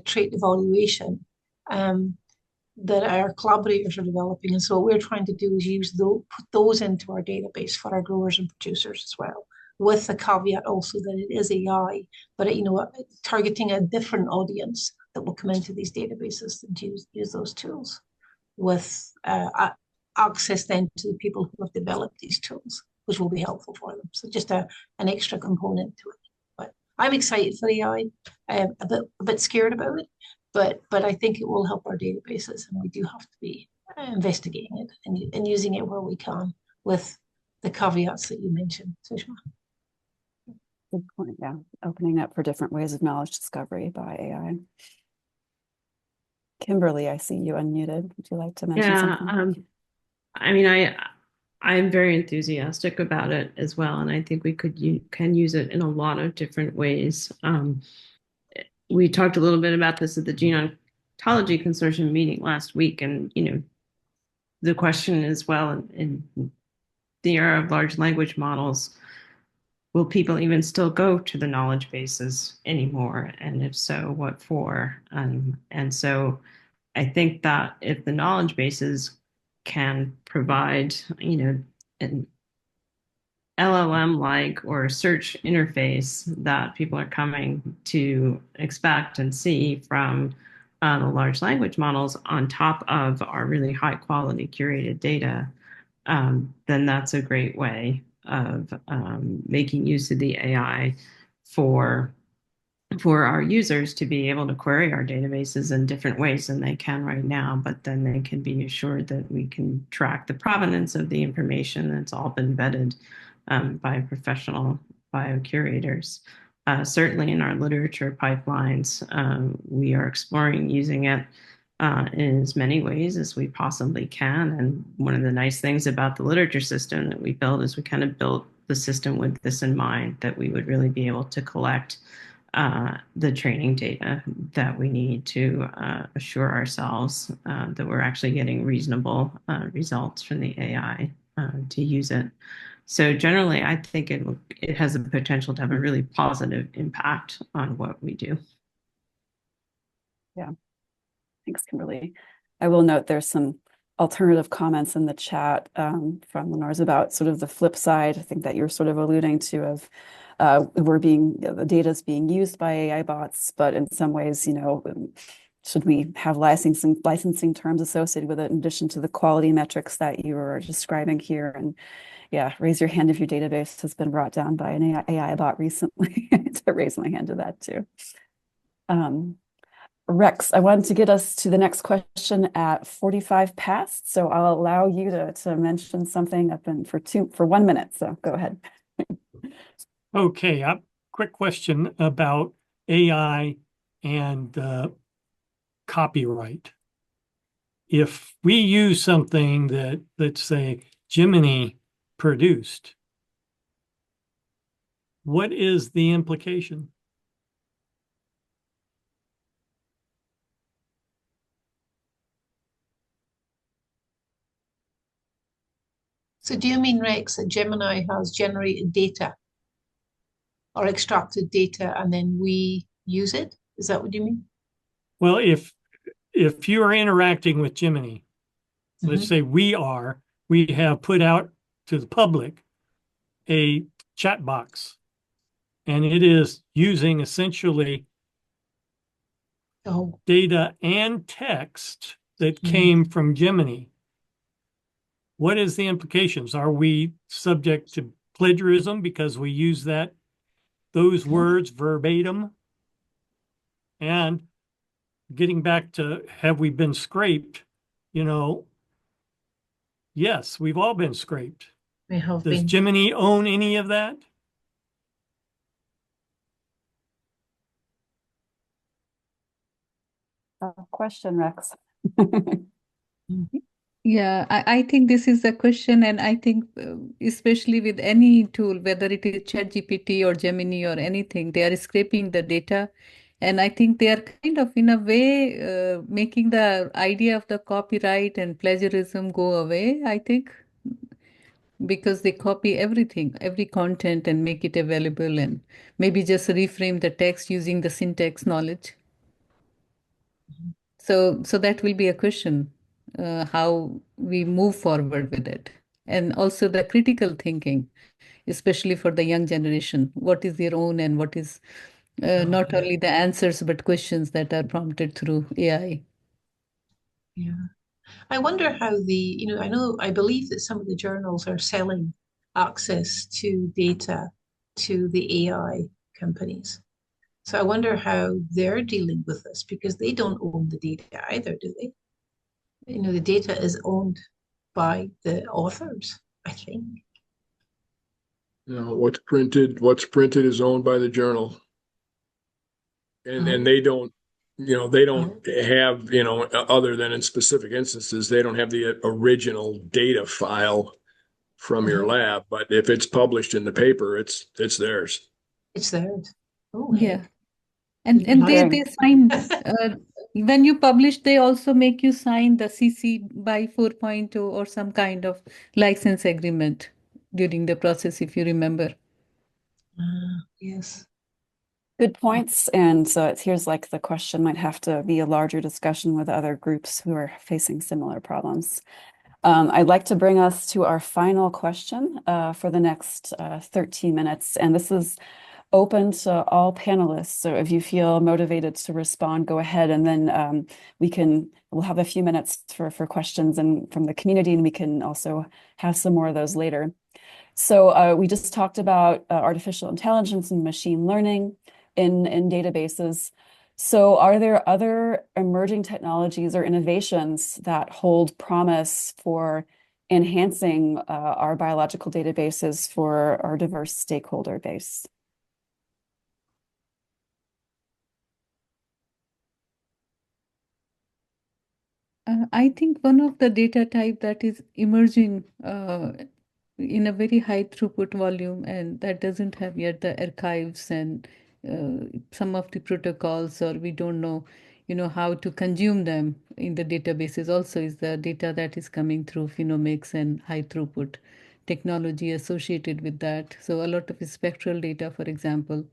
E: trait evaluation that our collaborators are developing. And so what we're trying to do is put those into our database for our growers and producers as well, with the caveat also that it is AI, but targeting a different audience that will come into these databases and use those tools with access then to the people who have developed these tools, which will be helpful for them. So just an extra component to it. But I'm excited for AI, a bit scared about it, but I think it will help our databases, and we do have to be investigating it and using it where we can with the caveats that you mentioned, Sushma.
F: Good point. Yeah, opening up for different ways of knowledge discovery by AI. Kimberly, I see you unmuted. Would you like to mention something?
B: I mean, I'm very enthusiastic about it as well, and I think we can use it in a lot of different ways. We talked a little bit about this at the Gene Ontology Consortium meeting last week, and the question is, well, in the era of large language models, will people even still go to the knowledge bases anymore? And if so, what for? And so I think that if the knowledge bases can provide, an LLM-like or search interface that people are coming to expect and see from the large language models on top of our really high quality curated data, then that's a great way of making use of the AI for our users to be able to query our databases in different ways than they can right now, but then they can be assured that we can track the provenance of the information that's all been vetted by professional biocurators. Certainly in our literature pipelines, we are exploring using it in as many ways as we possibly can. And one of the nice things about the literature system that we built is we kind of built the system with this in mind, that we would really be able to collect the training data that we need to assure ourselves that we're actually getting reasonable results from the AI to use it. So generally, I think it has the potential to have a really positive impact on what we do.
F: Yeah. Thanks, Kimberly. I will note there's some alternative comments in the chat from Lenores about sort of the flip side. I think that you're sort of alluding to of the data is being used by AI bots, but in some ways, should we have licensing terms associated with it in addition to the quality metrics that you were describing here? And yeah, raise your hand if your database has been brought down by an AI bot recently. To raise my hand to that too. Rex, I wanted to get us to the next question at 45 past, so I'll allow you to mention something for 1 minute. So go ahead.
D: Okay, quick question about AI and copyright. If we use something that, let's say, Gemini produced, what is the implication?
E: So do you mean, Rex, that Gemini has generated data or extracted data and then we use it? Is that what you mean?
D: Well, if you are interacting with Gemini, let's say we have put out to the public a chat box, and it is using essentially data and text that came from Gemini. What is the implications? Are we subject to plagiarism because we use those words verbatim? And getting back to, have we been scraped? Yes, we've all been scraped.
E: We have
D: Does Gemini own any of that?
F: Question, Rex.
G: Yeah, I think this is a question, and I think especially with any tool, whether it is ChatGPT or Gemini or anything, they are scraping the data. And I think they are kind of, in a way, making the idea of the copyright and plagiarism go away, I think, because they copy everything, every content, and make it available, and maybe just reframe the text using the syntax knowledge. So that will be a question, how we move forward with it. And also the critical thinking, especially for the young generation. What is their own, and what is not only the answers, but questions that are prompted through AI.
E: Yeah. I wonder how I believe that some of the journals are selling access to data to the AI companies. So I wonder how they're dealing with this, because they don't own the data either, do they? The data is owned by the authors, I think.
I: What's printed is owned by the journal. And they don't have, other than in specific instances, they don't have the original data file from your lab, but if it's published in the paper, it's theirs.
E: It's theirs. Oh,
G: Yeah.
E: heck.
G: And
E: Even
G: they sign when you publish, they also make you sign the CC by 4.0 or some kind of license agreement during the process, if you remember.
E: Yes.
F: Good points. And so it here's like the question might have to be a larger discussion with other groups who are facing similar problems. I'd like to bring us to our final question for the next 13 minutes. And this is open to all panelists. So if you feel motivated to respond, go ahead. And then we'll have a few minutes for questions and from the community, and we can also have some more of those later. So we just talked about artificial intelligence and machine learning in databases. So are there other emerging technologies or innovations that hold promise for enhancing our biological databases for our diverse stakeholder base?
G: I think one of the data type that is emerging in a very high throughput volume, and that doesn't have yet the archives and some of the protocols, or we don't know, how to consume them in the databases also, is the data that is coming through phenomics and high throughput technology associated with that. So a lot of spectral data, for example,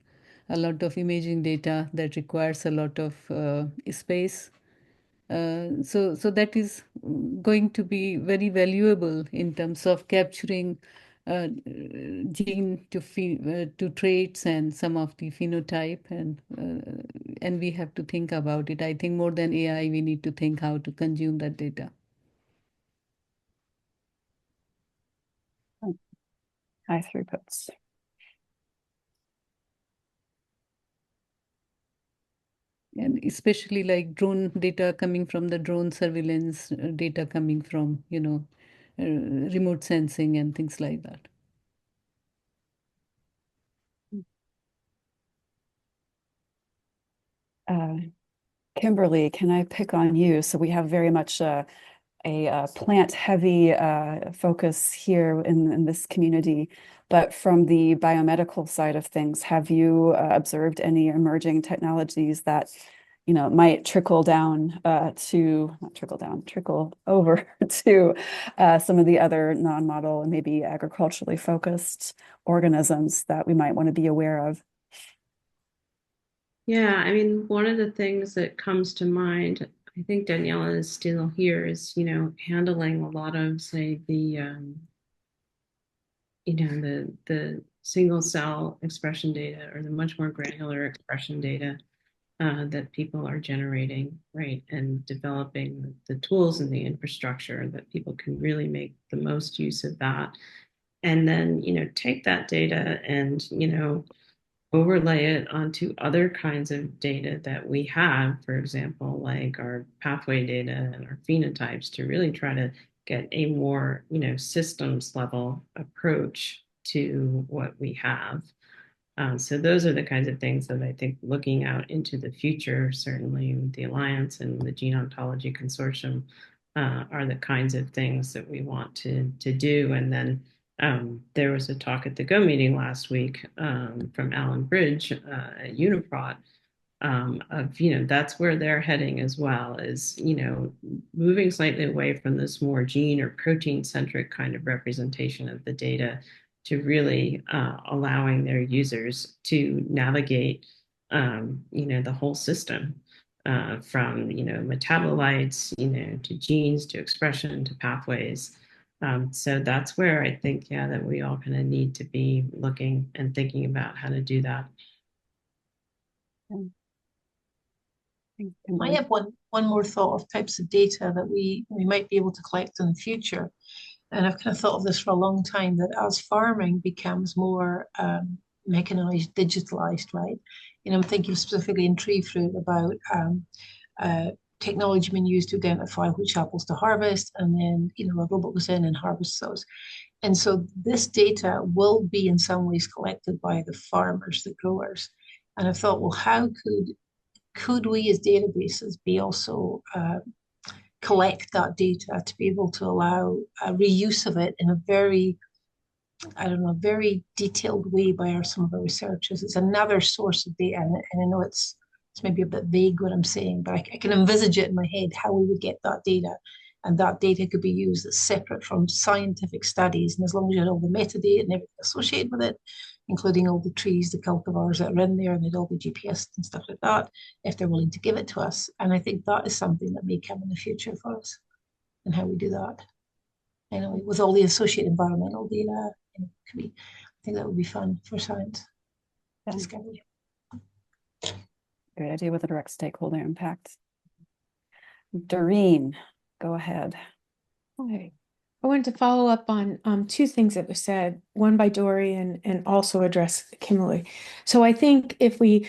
G: a lot of imaging data that requires a lot of space. So that is going to be very valuable in terms of capturing gene to traits and some of the phenotype, and we have to think about it. I think more than AI, we need to think how to consume that data.
F: High throughputs.
G: And especially like drone data coming from the drone surveillance, data coming from, remote sensing and things like that.
F: Kimberly, can I pick on you? So we have very much a plant-heavy focus here in this community, but from the biomedical side of things, have you observed any emerging technologies that might trickle over to some of the other non-model and maybe agriculturally focused organisms that we might want to be aware of?
B: Yeah, I mean, one of the things that comes to mind, I think Daniela is still here, is, handling a lot of, say, the single cell expression data, or the much more granular expression data that people are generating, right? And developing the tools and the infrastructure that people can really make the most use of that. And then, take that data and, overlay it onto other kinds of data that we have, for example, like our pathway data and our phenotypes, to really try to get a more, systems level approach to what we have. So those are the kinds of things that I think, looking out into the future, certainly with the Alliance and the Gene Ontology Consortium, are the kinds of things that we want to do. And then there was a talk at the Go meeting last week from Alan Bridge at Uniprot of, that's where they're heading as well, is, moving slightly away from this more gene or protein centric kind of representation of the data, to really allowing their users to navigate, the whole system, from, metabolites, to genes, to expression, to pathways. So that's where I think, that we all kind of need to be looking and thinking about how to do that.
E: I have one more thought of types of data that we might be able to collect in the future. And I've kind of thought of this for a long time, that as farming becomes more mechanized, digitalized, right? I'm thinking specifically in tree fruit about technology being used to identify which apples to harvest, and then a robot goes in and harvests those. And so this data will be in some ways collected by the farmers, the growers. And I thought, well, how could we as databases be also collect that data to be able to allow reuse of it in a very, I don't know, very detailed way by some of our researchers. It's another source of data, and I know it's maybe a bit vague what I'm saying, but I can envisage it in my head how we would get that data, and that data could be used as separate from scientific studies. And as long as you had all the metadata and everything associated with it, including all the trees, the cultivars that are in there, and they'd all be GPS and stuff like that, if they're willing to give it to us. And I think that is something that may come in the future for us, and how we do that. Anyway, with all the associated environmental data, I think that would be fun for science discovery.
F: Great idea with a direct stakeholder impact. Doreen, go ahead.
J: Hi. I wanted to follow up on two things that were said, one by Dorrie and also address Kimberley. So I think if we,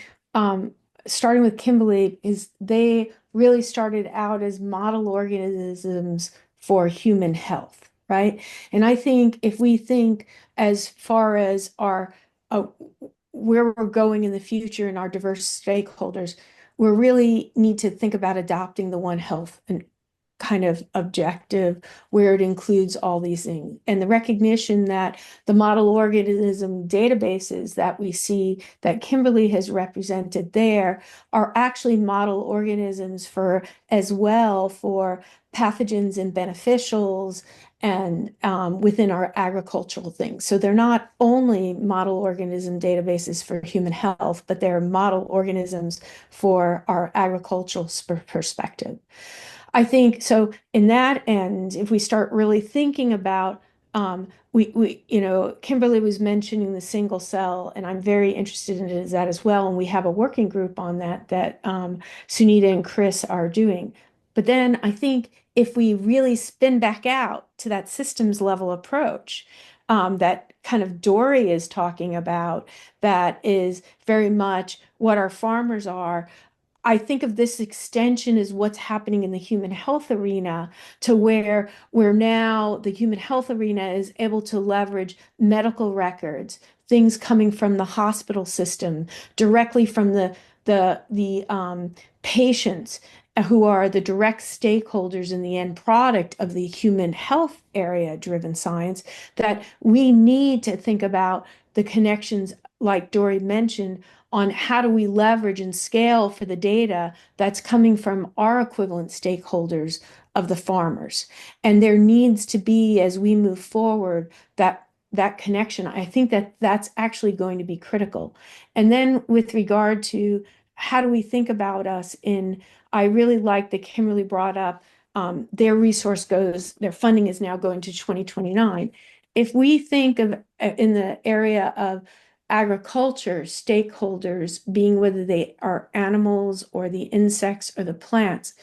J: starting with Kimberley, is they really started out as model organisms for human health, right? And I think if we think as far as our where we're going in the future and our diverse stakeholders, we really need to think about adopting the One Health and kind of objective where it includes all these things, and the recognition that the model organism databases that we see that Kimberley has represented there are actually model organisms for as well for pathogens and beneficials and within our agricultural things. So they're not only model organism databases for human health, but they're model organisms for our agricultural perspective. I think so in that end, if we start really thinking about, Kimberley was mentioning the single cell, and I'm very interested in that as well. And we have a working group on that Sunita and Chris are doing. But then I think if we really spin back out to that systems level approach, that kind of Dorrie is talking about, that is very much what our farmers are. I think of this extension as what's happening in the human health arena, to where now the human health arena is able to leverage medical records, things coming from the hospital system, directly from the patients who are the direct stakeholders in the end product of the human health area driven science, that we need to think about the connections, like Dorrie mentioned, on how do we leverage and scale for the data that's coming from our equivalent stakeholders of the farmers. And there needs to be, as we move forward, that connection. I think that's actually going to be critical. And then with regard to how do we think about us I really like that Kimberley brought up their funding is now going to 2029. If we think of in the area of agriculture stakeholders being whether they are animals or the insects or the plants,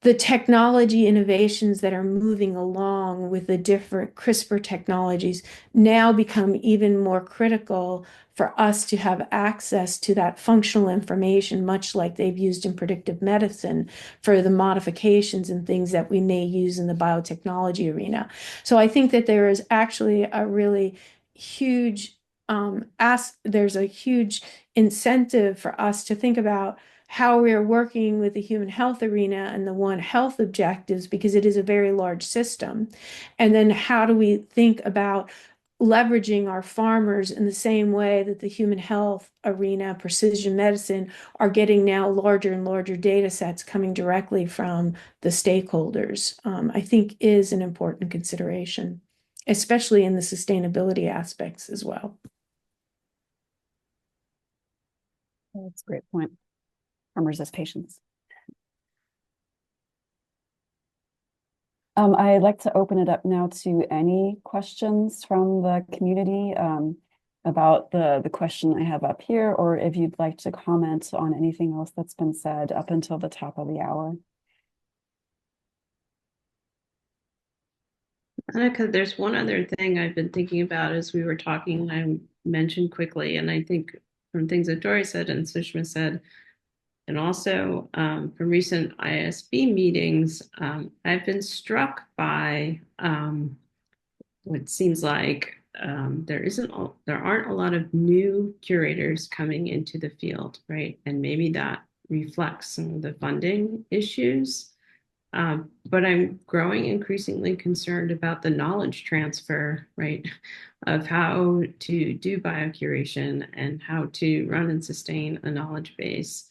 J: the technology innovations that are moving along with the different CRISPR technologies now become even more critical for us to have access to that functional information, much like they've used in predictive medicine for the modifications and things that we may use in the biotechnology arena. So I think that there is actually a really huge there's a huge incentive for us to think about how we are working with the human health arena and the One Health objectives, because it is a very large system. And then how do we think about leveraging our farmers in the same way that the human health arena, precision medicine, are getting now larger and larger data sets coming directly from the stakeholders, I think is an important consideration, especially in the sustainability aspects as well.
F: That's a great point. Farmers as patients. I'd like to open it up now to any questions from the community about the question I have up here, or if you'd like to comment on anything else that's been said up until the top of the hour.
B: Annika, there's one other thing I've been thinking about as we were talking, I mentioned quickly, and I think from things that Dorrie said and Sushma said, and also from recent ISB meetings, I've been struck by it seems like there aren't a lot of new curators coming into the field, right? And maybe that reflects some of the funding issues. But I'm growing increasingly concerned about the knowledge transfer, right, of how to do biocuration and how to run and sustain a knowledge base.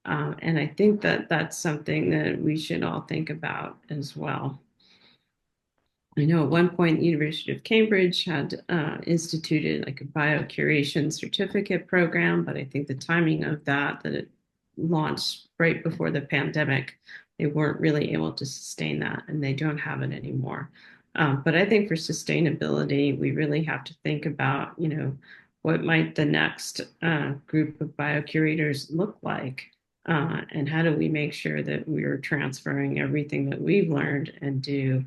B: And I think that that's something that we should all think about as well. I know at one point the University of Cambridge had instituted like a biocuration certificate program, but I think the timing of that it launched right before the pandemic, they weren't really able to sustain that, and they don't have it anymore. But I think for sustainability, we really have to think about, what might the next group of biocurators look like, and how do we make sure that we're transferring everything that we've learned and do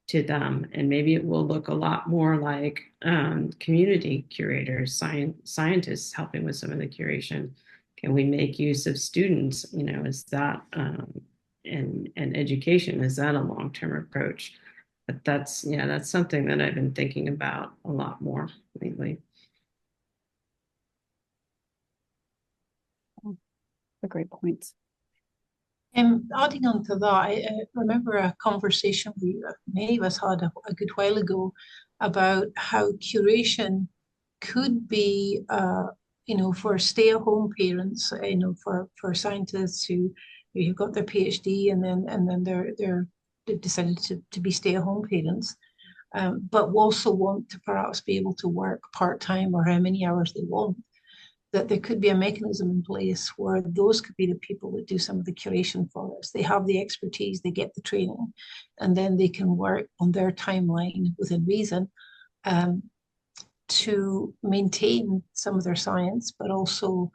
B: to them. And maybe it will look a lot more like community curators, scientists helping with some of the curation. Can we make use of students? Is that and education, is that a long-term approach? But that's something that I've been thinking about a lot more lately.
F: A great point.
E: Adding on to that, I remember a conversation many of us had a good while ago about how curation could be, for stay-at-home parents, for scientists who've got their PhD and then they've decided to be stay-at-home parents, but also want to perhaps be able to work part-time or how many hours they want. That there could be a mechanism in place where those could be the people that do some of the curation for us. They have the expertise, they get the training, and then they can work on their timeline within reason to maintain some of their science, but also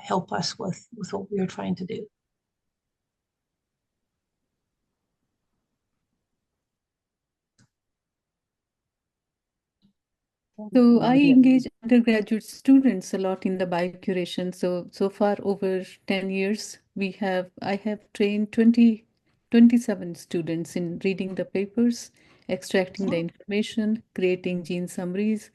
E: help us with what we're trying to do.
G: So I engage undergraduate students a lot in the biocuration. So far over 10 years, I have trained 27 students in reading the papers, extracting the information, creating gene summaries,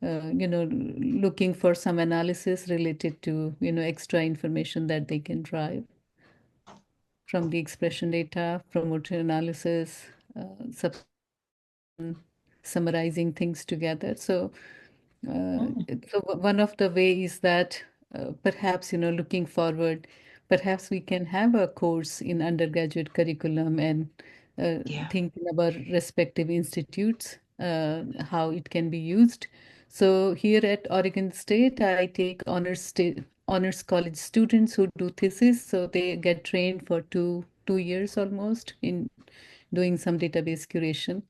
G: looking for some analysis related to, extra information that they can drive from the expression data, promoter analysis, summarizing things together. So one of the ways that perhaps, looking forward, perhaps we can have a course in undergraduate curriculum and thinking about respective institutes, how it can be used. So here at Oregon State, I take honors college students who do thesis. So they get trained for two years almost in doing some database curation.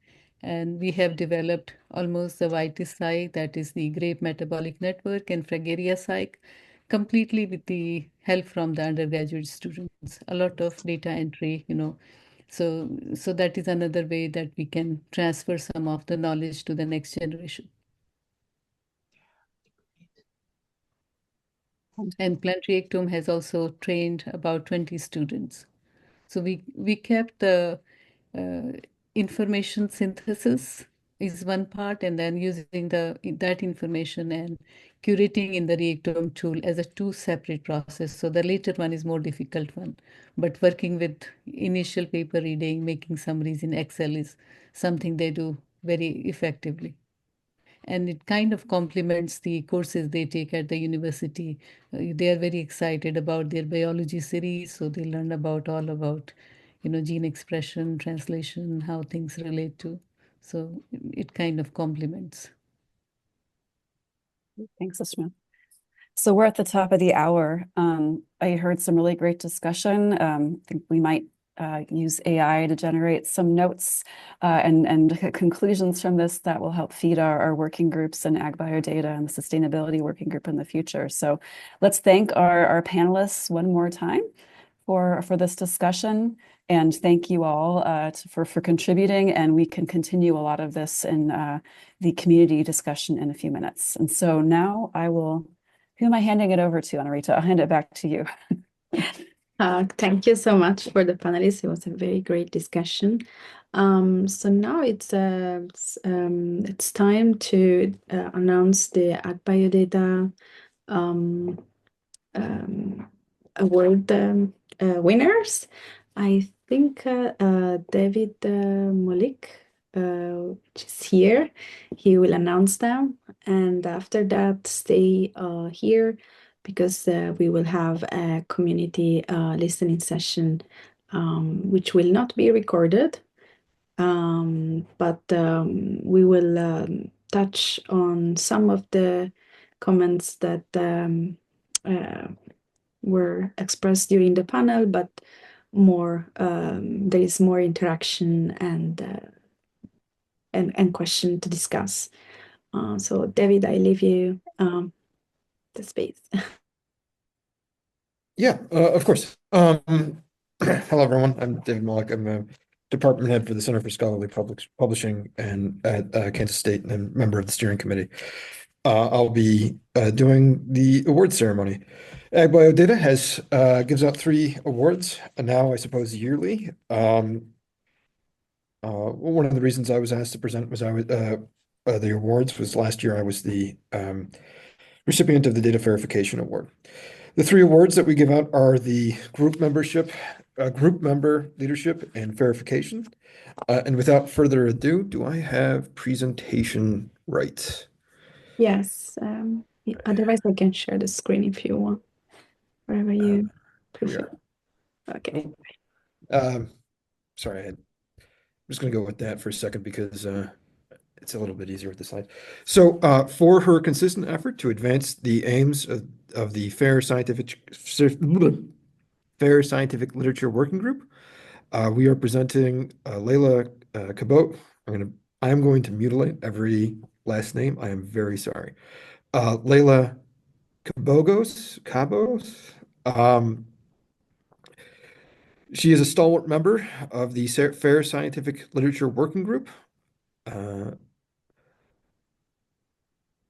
G: And we have developed almost the YTSci, that is the Grape Metabolic Network, and Fragaria Psych, completely with the help from the undergraduate students. A lot of data entry, So that is another way that we can transfer some of the knowledge to the next generation. And Planetary Ectome has also trained about 20 students. So we kept the information synthesis is one part, and then using that information and curating in the Reactome tool as a two separate process. So the later one is more difficult one, but working with initial paper reading, making summaries in Excel is something they do very effectively. And it kind of complements the courses they take at the university. They are very excited about their biology series, so they learn all about, gene expression, translation, how things relate to. So it kind of complements.
F: Thanks, Sushma. So we're at the top of the hour. I heard some really great discussion. I think we might use AI to generate some notes and conclusions from this that will help feed our working groups and AgBioData and the sustainability working group in the future. So let's thank our panelists one more time for this discussion. And thank you all for contributing. And we can continue a lot of this in the community discussion in a few minutes. And so now who am I handing it over to, Anarita? I'll hand it back to you.
C: Thank you so much for the panelists. It was a very great discussion. So now it's time to announce the AgBioData award winners. I think David Molik, which is here, he will announce them, and after that, stay here because we will have a community listening session, which will not be recorded, but we will touch on some of the comments that were expressed during the panel, but more there is more interaction and question to discuss. So David, I leave you the space.
K: Yeah, of course. Hello, everyone. I'm David Molik. I'm a department head for the Center for Scholarly Publishing and at Kansas State and a member of the steering committee. I'll be doing the award ceremony. AgBioData has gives out 3 awards now, I suppose, yearly. One of the reasons I was asked to present was the awards was last year I was the recipient of the Data Verification Award. The 3 awards that we give out are the group member leadership and verification. And without further ado, do I have presentation rights?
C: Yes. Otherwise, I can share the screen if you want, wherever you prefer. Okay.
K: Sorry, I'm just going to go with that for a second because it's a little bit easier with the slide. So for her consistent effort to advance the aims of the Fair Scientific Literature Working Group, we are presenting Layla Cabot. I am going to mutilate every last name. I am very sorry. Layla Cabos. She is a stalwart member of the Fair Scientific Literature Working Group.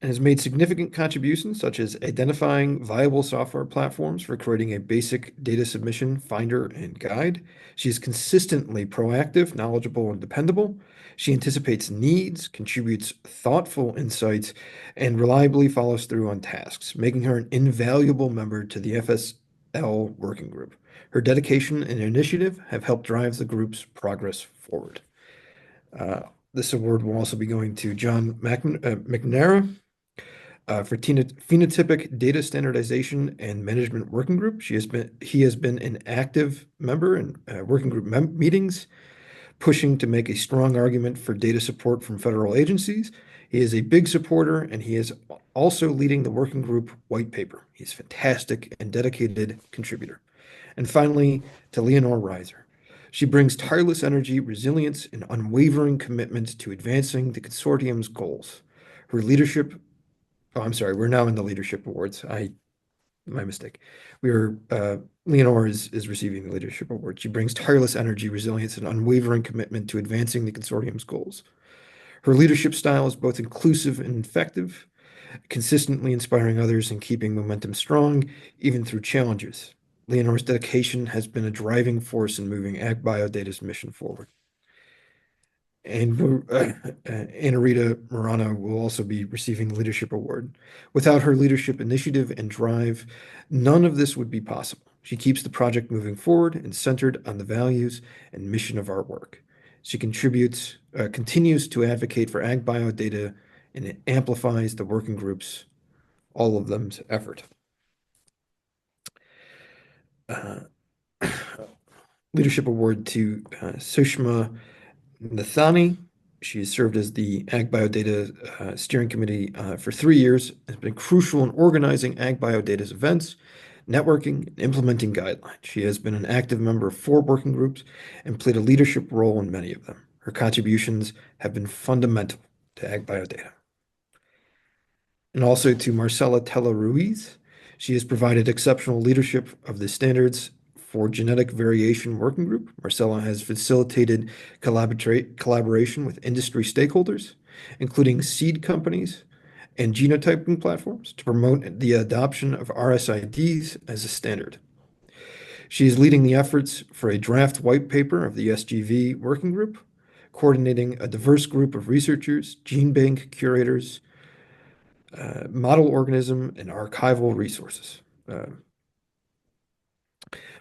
K: And has made significant contributions such as identifying viable software platforms for creating a basic data submission finder and guide. She is consistently proactive, knowledgeable, and dependable. She anticipates needs, contributes thoughtful insights, and reliably follows through on tasks, making her an invaluable member to the FSL working group. Her dedication and initiative have helped drive the group's progress forward. This award will also be going to John McNara, for Phenotypic Data Standardization and Management Working Group. He has been an active member in working group meetings, pushing to make a strong argument for data support from federal agencies. He is a big supporter, and he is also leading the working group white paper. He's a fantastic and dedicated contributor. And finally, to Leonore Reiser. She brings tireless energy, resilience, and unwavering commitment to advancing the consortium's goals. Her leadership I'm sorry, we're now in the leadership awards. My mistake. Leonore is receiving the leadership award. She brings tireless energy, resilience, and unwavering commitment to advancing the consortium's goals. Her leadership style is both inclusive and effective, consistently inspiring others and keeping momentum strong, even through challenges. Leonore's dedication has been a driving force in moving AgBioData's mission forward. And Ana Rita Morano will also be receiving the Leadership Award. Without her leadership initiative and drive, none of this would be possible. She keeps the project moving forward and centered on the values and mission of our work. She continues to advocate for AgBioData, and it amplifies the working groups, all of them's effort. Leadership Award to Sushma Naithani. She has served as the AgBioData steering committee for 3 years, has been crucial in organizing AgBioData's events, networking, and implementing guidelines. She has been an active member of 4 working groups and played a leadership role in many of them. Her contributions have been fundamental to AgBioData. And also to Marcela Tella Ruiz. She has provided exceptional leadership of the standards for Genetic Variation Working Group. Marcela has facilitated collaboration with industry stakeholders, including seed companies and genotyping platforms, to promote the adoption of RSIDs as a standard. She is leading the efforts for a draft white paper of the SGV working group, coordinating a diverse group of researchers, gene bank curators, model organism, and archival resources.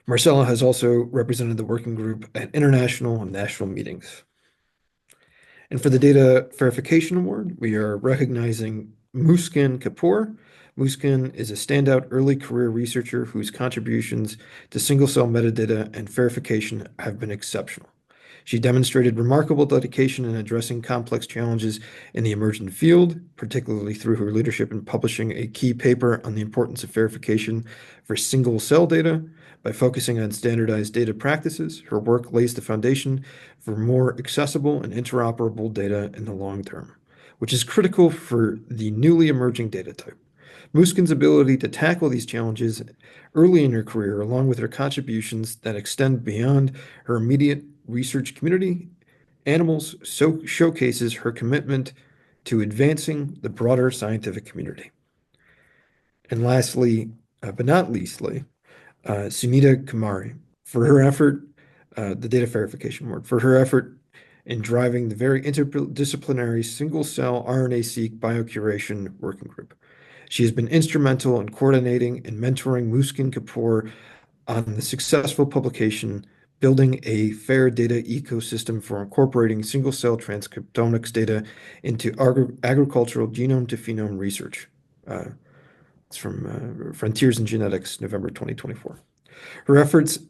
K: Marcella has also represented the working group at international and national meetings. And for the Data Verification Award, we are recognizing Muskan Kapoor. Muskan is a standout early career researcher whose contributions to single-cell metadata and verification have been exceptional. She demonstrated remarkable dedication in addressing complex challenges in the emergent field, particularly through her leadership in publishing a key paper on the importance of verification for single-cell data. By focusing on standardized data practices, her work lays the foundation for more accessible and interoperable data in the long term, which is critical for the newly emerging data type. Muskan's ability to tackle these challenges early in her career, along with her contributions that extend beyond her immediate research community, animals, showcases her commitment to advancing the broader scientific community. And lastly, but not leastly, Sunita Kumari, for her effort, the Data Verification Award, for her effort in driving the very interdisciplinary single-cell RNA-seq biocuration working group. She has been instrumental in coordinating and mentoring Muskan Kapoor on the successful publication, Building a Fair Data Ecosystem for Incorporating Single-Cell Transcriptomics Data into Agricultural Genome to Phenome Research. It's from Frontiers in Genetics, November 2024. Her efforts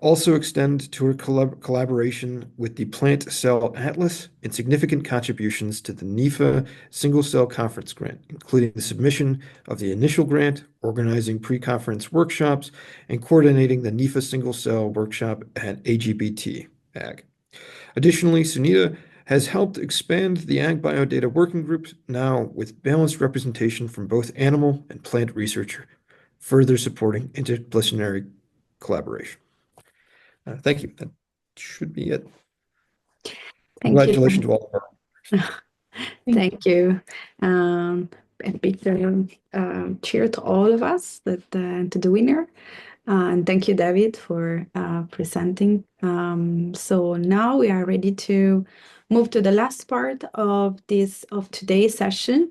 K: also extend to her collaboration with the Plant Cell Atlas and significant contributions to the NIFA Single Cell Conference Grant, including the submission of the initial grant, organizing pre-conference workshops, and coordinating the NIFA Single Cell Workshop at AgBT Ag. Additionally, Sunita has helped expand the AgBioData working group now with balanced representation from both animal and plant research, further supporting interdisciplinary collaboration. Thank you. That should be it. Congratulations to all of our.
C: Thank you. A big cheer to all of us, to the winner. And thank you, David, for presenting. So now we are ready to move to the last part of today's session.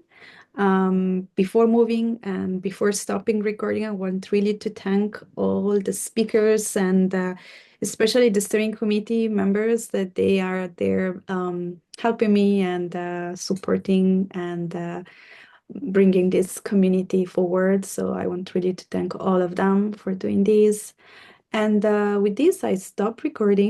C: Before moving and before stopping recording, I want really to thank all the speakers and especially the steering committee members that they are there helping me and supporting and bringing this community forward. So I want really to thank all of them for doing this. And with this, I stop recording.